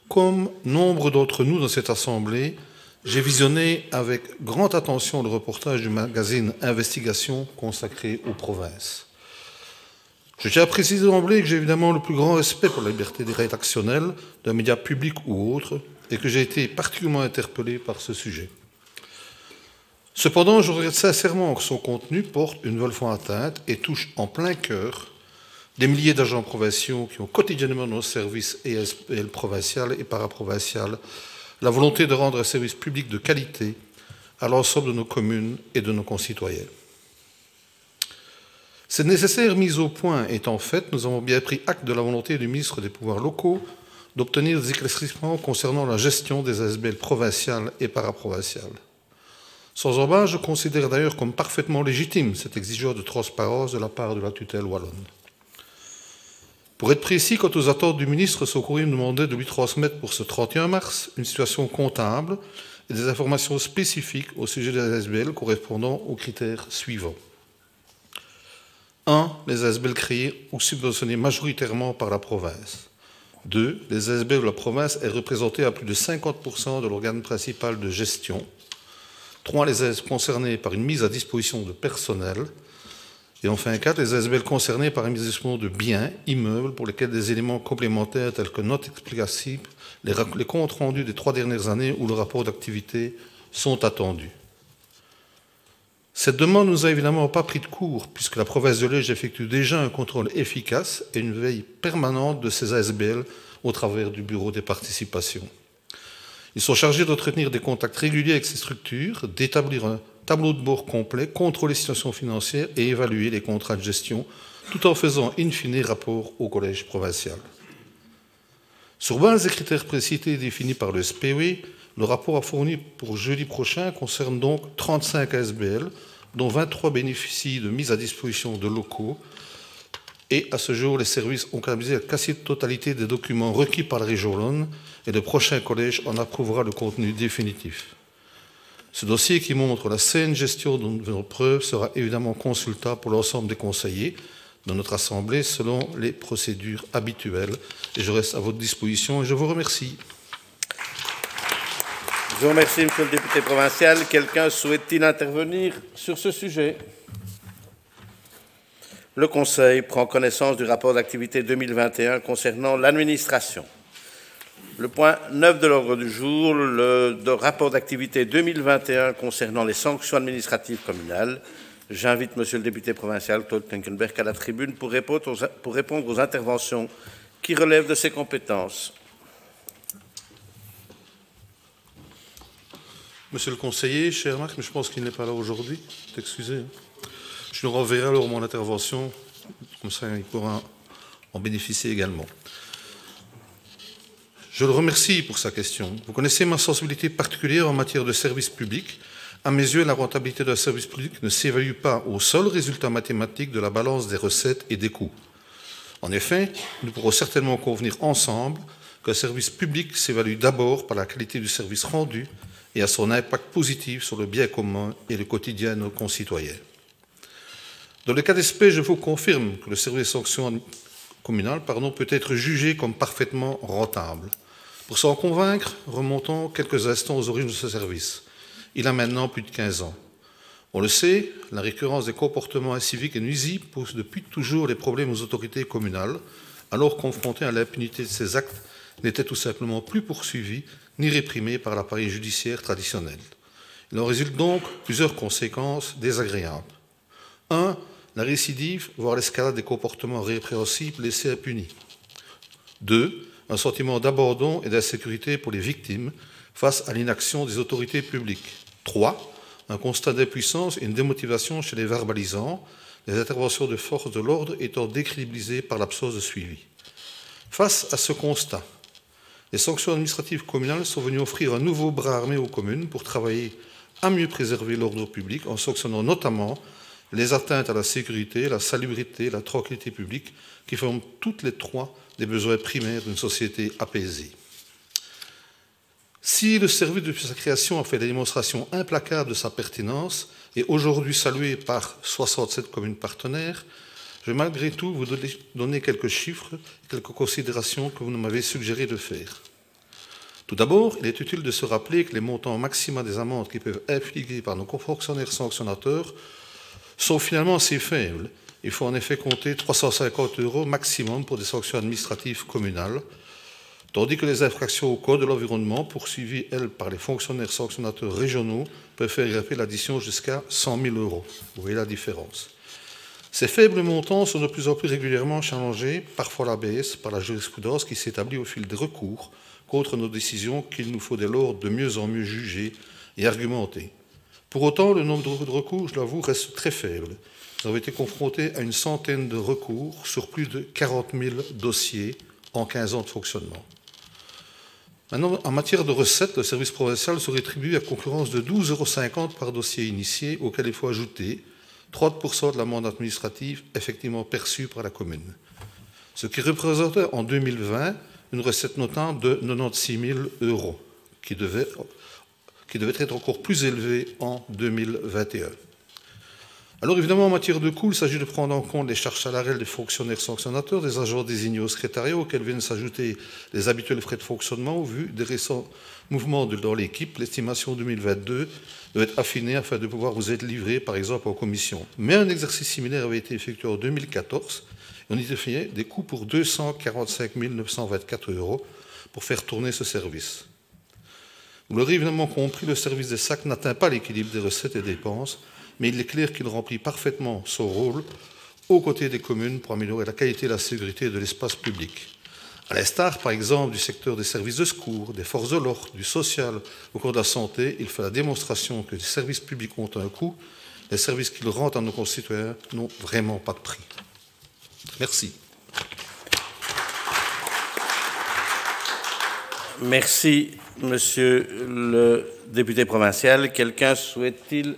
S8: Comme nombre d'entre nous dans cette Assemblée, j'ai visionné avec grande attention le reportage du magazine Investigation consacré aux provinces. Je tiens à préciser d'emblée que j'ai évidemment le plus grand respect pour la liberté rédactionnelle d'un média public ou autre et que j'ai été particulièrement interpellé par ce sujet. Cependant, je regrette sincèrement que son contenu porte une nouvelle fois atteinte et touche en plein cœur des milliers d'agents provinciaux qui ont quotidiennement dans nos services ESBL provincial et paraprovincial la volonté de rendre un service public de qualité à l'ensemble de nos communes et de nos concitoyens. Cette nécessaire mise au point étant faite, nous avons bien pris acte de la volonté du ministre des Pouvoirs locaux d'obtenir des éclaircissements concernant la gestion des ASBL provinciales et paraprovinciales. Sans embâche, je considère d'ailleurs comme parfaitement légitime cette exigence de transparence de la part de la tutelle wallonne. Pour être précis, quant aux attentes du ministre, son courrier me demandait de lui transmettre pour ce 31 mars une situation comptable et des informations spécifiques au sujet des ASBL correspondant aux critères suivants. 1. Les ASBL créés ou subventionnés majoritairement par la province. 2. Les ASBL de la province est représenté à plus de 50% de l'organe principal de gestion. 3. Les ASBL concernés par une mise à disposition de personnel. Et enfin 4. Les ASBL concernés par une mise à disposition de biens, immeubles, pour lesquels des éléments complémentaires tels que notes explicatives, les comptes rendus des 3 dernières années ou le rapport d'activité sont attendus. Cette demande ne nous a évidemment pas pris de court, puisque la province de Liège effectue déjà un contrôle efficace et une veille permanente de ces ASBL au travers du bureau des participations. Ils sont chargés d'entretenir des contacts réguliers avec ces structures, d'établir un tableau de bord complet, contrôler les situations financières et évaluer les contrats de gestion, tout en faisant in fine rapport au collège provincial. Sur base des critères précités définis par le SPW, le rapport fourni pour jeudi prochain concerne donc 35 ASBL, dont 23 bénéficient de mise à disposition de locaux. Et à ce jour, les services ont canalisé la quasi-totalité des documents requis par la région wallonne et le prochain collège en approuvera le contenu définitif. Ce dossier qui montre la saine gestion de nos preuves sera évidemment consultable pour l'ensemble des conseillers de notre Assemblée selon les procédures habituelles. Et je reste à votre disposition et je vous remercie.
S1: Je vous remercie, Monsieur le député provincial. Quelqu'un souhaite-t-il intervenir sur ce sujet? Le Conseil prend connaissance du rapport d'activité 2021 concernant l'administration. Le point 9 de l'ordre du jour, le rapport d'activité 2021 concernant les sanctions administratives communales. J'invite Monsieur le député provincial Claude Klinkenberg à la tribune pour répondre aux interventions qui relèvent de ses compétences.
S8: Monsieur le conseiller, cher Marc, mais je pense qu'il n'est pas là aujourd'hui. Excusez. Je lui renverrai alors mon intervention, comme ça il pourra en bénéficier également. Je le remercie pour sa question. Vous connaissez ma sensibilité particulière en matière de service public. À mes yeux, la rentabilité d'un service public ne s'évalue pas au seul résultat mathématique de la balance des recettes et des coûts. En effet, nous pourrons certainement convenir ensemble qu'un service public s'évalue d'abord par la qualité du service rendu et à son impact positif sur le bien commun et le quotidien de nos concitoyens. Dans le cas d'espèce, je vous confirme que le service de sanctions communales peut être jugé comme parfaitement rentable. Pour s'en convaincre, remontons quelques instants aux origines de ce service. Il a maintenant plus de 15 ans. On le sait, la récurrence des comportements inciviques et nuisibles pose depuis toujours des problèmes aux autorités communales, alors confrontées à l'impunité de ces actes n'étaient tout simplement plus poursuivis ni réprimés par l'appareil judiciaire traditionnel. Il en résulte donc plusieurs conséquences désagréables. 1. La récidive, voire l'escalade des comportements répréhensibles laissés impunis. 2. Un sentiment d'abandon et d'insécurité pour les victimes face à l'inaction des autorités publiques. 3. Un constat d'impuissance et une démotivation chez les verbalisants, les interventions de forces de l'ordre étant décrédibilisées par l'absence de suivi. Face à ce constat, les sanctions administratives communales sont venues offrir un nouveau bras armé aux communes pour travailler à mieux préserver l'ordre public en sanctionnant notamment les atteintes à la sécurité, la salubrité, la tranquillité publique, qui forment toutes les trois des besoins primaires d'une société apaisée. Si le service depuis sa création a fait des démonstrations implacables de sa pertinence et aujourd'hui salué par 67 communes partenaires, je vais malgré tout vous donner quelques chiffres et quelques considérations que vous m'avez suggéré de faire. Tout d'abord, il est utile de se rappeler que les montants maximaux des amendes qui peuvent être infligées par nos fonctionnaires sanctionnateurs sont finalement assez faibles. Il faut en effet compter 350 € maximum pour des sanctions administratives communales, tandis que les infractions au code de l'environnement, poursuivies, elles, par les fonctionnaires sanctionnateurs régionaux, peuvent faire grimper l'addition jusqu'à 100 000 €. Vous voyez la différence. Ces faibles montants sont de plus en plus régulièrement challengés, parfois à la baisse, par la jurisprudence qui s'établit au fil des recours contre nos décisions qu'il nous faut dès lors de mieux en mieux juger et argumenter. Pour autant, le nombre de recours, je l'avoue, reste très faible. Nous avons été confrontés à une centaine de recours sur plus de 40 000 dossiers en 15 ans de fonctionnement. Maintenant, en matière de recettes, le service provincial se rétribue à concurrence de 12,50 € par dossier initié, auquel il faut ajouter 30% de l'amende administrative effectivement perçue par la commune, ce qui représentait en 2020 une recette notable de 96 000 €, qui devait être encore plus élevée en 2021. Alors évidemment, en matière de coûts, il s'agit de prendre en compte les charges salariales des fonctionnaires sanctionnateurs, des agents désignés au secrétariat, auxquels viennent s'ajouter les habituels frais de fonctionnement. Au vu des récents mouvements dans l'équipe, l'estimation 2022 doit être affinée afin de pouvoir vous être livrée, par exemple, en commission. Mais un exercice similaire avait été effectué en 2014, et on y définit des coûts pour 245 924 € pour faire tourner ce service. Vous l'aurez évidemment compris, le service des SAC n'atteint pas l'équilibre des recettes et dépenses, mais il est clair qu'il remplit parfaitement son rôle aux côtés des communes pour améliorer la qualité et la sécurité de l'espace public. À l'instar, par exemple, du secteur des services de secours, des forces de l'ordre, du social ou encore de la santé, il fait la démonstration que les services publics ont un coût. Les services qu'ils rendent à nos concitoyens n'ont vraiment pas de prix. Merci.
S1: Merci, monsieur le député provincial. Quelqu'un souhaite-t-il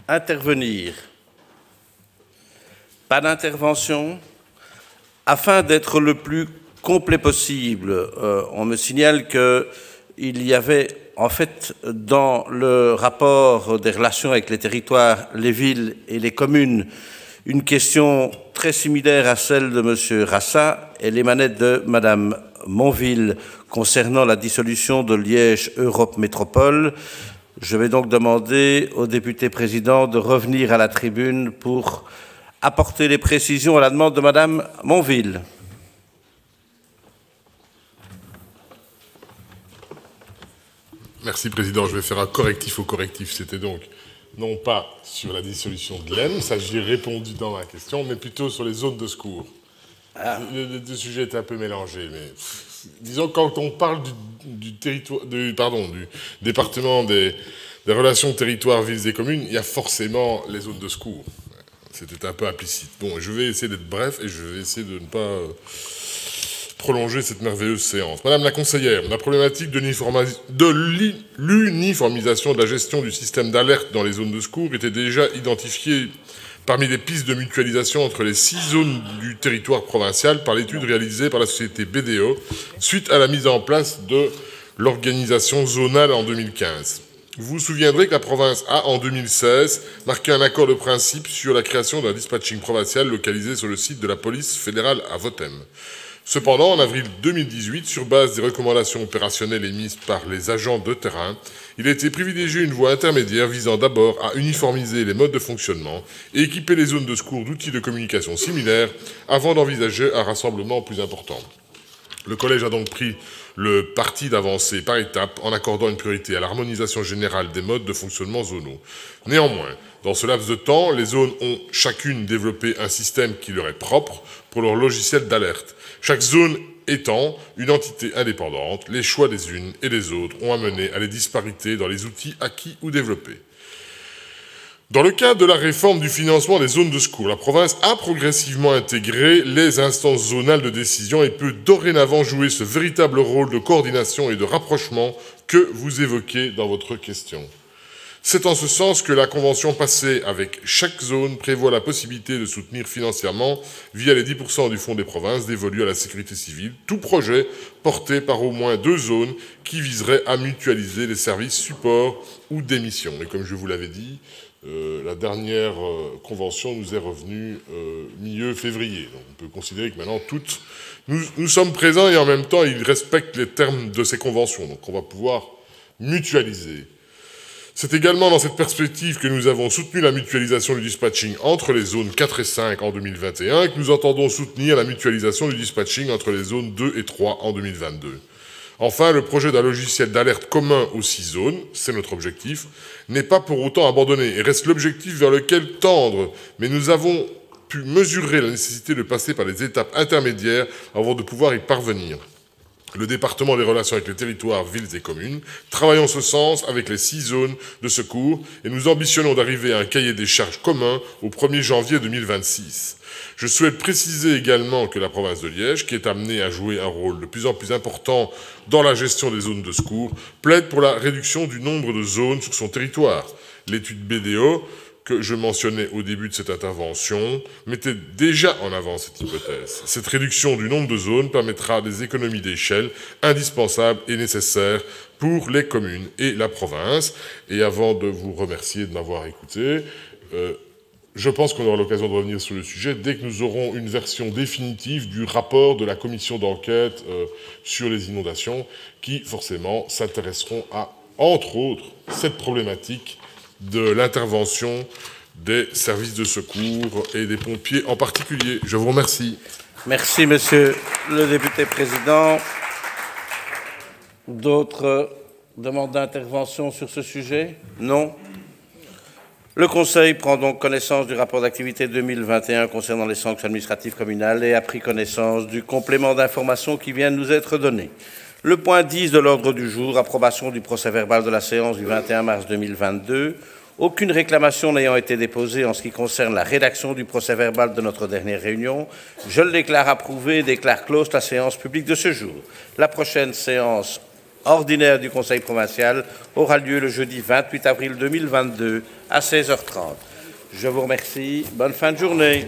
S1: intervenir? Pas d'intervention? Afin d'être le plus complet possible, on me signale qu'il y avait en fait dans le rapport des relations avec les territoires, les villes et les communes une question très similaire à celle de M. Rassa. Elle émanait de Mme Monville concernant la dissolution de Liège Europe Métropole. Je vais donc demander au député président de revenir à la tribune pour apporter les précisions à la demande de Mme Monville.
S5: Merci, Président. Je vais faire un correctif au correctif. C'était donc non pas sur la dissolution de l'EM, ça j'ai répondu dans ma question, mais plutôt sur les zones de secours. Le sujet est un peu mélangé, mais disons quand on parle du département des relations territoire, villes et communes, il y a forcément les zones de secours. C'était un peu implicite. Bon, je vais essayer d'être bref et je vais essayer de ne pas prolonger cette merveilleuse séance. Madame la conseillère, la problématique de l'uniformisation de la gestion du système d'alerte dans les zones de secours était déjà identifiée parmi les pistes de mutualisation entre les 6 zones du territoire provincial par l'étude réalisée par la société BDO suite à la mise en place de l'organisation zonale en 2015. Vous vous souviendrez que la province a, en 2016, marqué un accord de principe sur la création d'un dispatching provincial localisé sur le site de la police fédérale à Votem. Cependant, en avril 2018, sur base des recommandations opérationnelles émises par les agents de terrain, il a été privilégié une voie intermédiaire visant d'abord à uniformiser les modes de fonctionnement et équiper les zones de secours d'outils de communication similaires avant d'envisager un rassemblement plus important. Le Collège a donc pris le parti d'avancer par étapes en accordant une priorité à l'harmonisation générale des modes de fonctionnement zonaux. Néanmoins, dans ce laps de temps, les zones ont chacune développé un système qui leur est propre pour leur logiciel d'alerte. Chaque zone étant une entité indépendante, les choix des unes et des autres ont amené à des disparités dans les outils acquis ou développés. Dans le cadre de la réforme du financement des zones de secours, la province a progressivement intégré les instances zonales de décision et peut dorénavant jouer ce véritable rôle de coordination et de rapprochement que vous évoquez dans votre question. C'est en ce sens que la convention passée avec chaque zone prévoit la possibilité de soutenir financièrement, via les 10% du fonds des provinces dévolus à la sécurité civile, tout projet porté par au moins 2 zones qui viserait à mutualiser les services support ou démission. Et comme je vous l'avais dit, la dernière convention nous est revenue milieu février. Donc on peut considérer que maintenant, nous sommes présents et en même temps, ils respectent les termes de ces conventions. Donc on va pouvoir mutualiser. C'est également dans cette perspective que nous avons soutenu la mutualisation du dispatching entre les zones 4 et 5 en 2021 et que nous entendons soutenir la mutualisation du dispatching entre les zones 2 et 3 en 2022. Enfin, le projet d'un logiciel d'alerte commun aux 6 zones, c'est notre objectif, n'est pas pour autant abandonné et reste l'objectif vers lequel tendre, mais nous avons pu mesurer la nécessité de passer par des étapes intermédiaires avant de pouvoir y parvenir. Le département des relations avec les territoires, villes et communes travaille en ce sens avec les 6 zones de secours et nous ambitionnons d'arriver à un cahier des charges commun au 1er janvier 2026. Je souhaite préciser également que la province de Liège, qui est amenée à jouer un rôle de plus en plus important dans la gestion des zones de secours, plaide pour la réduction du nombre de zones sur son territoire. L'étude BDO que je mentionnais au début de cette intervention mettait déjà en avant cette hypothèse. Cette réduction du nombre de zones permettra des économies d'échelle indispensables et nécessaires pour les communes et la province. Et avant de vous remercier de m'avoir écouté, je pense qu'on aura l'occasion de revenir sur le sujet dès que nous aurons une version définitive du rapport de la commission d'enquête sur les inondations, qui forcément s'intéresseront à, entre autres, cette problématique de l'intervention des services de secours et des pompiers en particulier. Je vous remercie.
S1: Merci, monsieur le député président. D'autres demandes d'intervention sur ce sujet? Non. Le Conseil prend donc connaissance du rapport d'activité 2021 concernant les sanctions administratives communales et a pris connaissance du complément d'information qui vient de nous être donné. Le point 10 de l'ordre du jour, approbation du procès-verbal de la séance du 21 mars 2022. Aucune réclamation n'ayant été déposée en ce qui concerne la rédaction du procès-verbal de notre dernière réunion, je le déclare approuvé et déclare close la séance publique de ce jour. La prochaine séance ordinaire du Conseil provincial aura lieu le jeudi 28 avril 2022 à 16h30. Je vous remercie. Bonne fin de journée.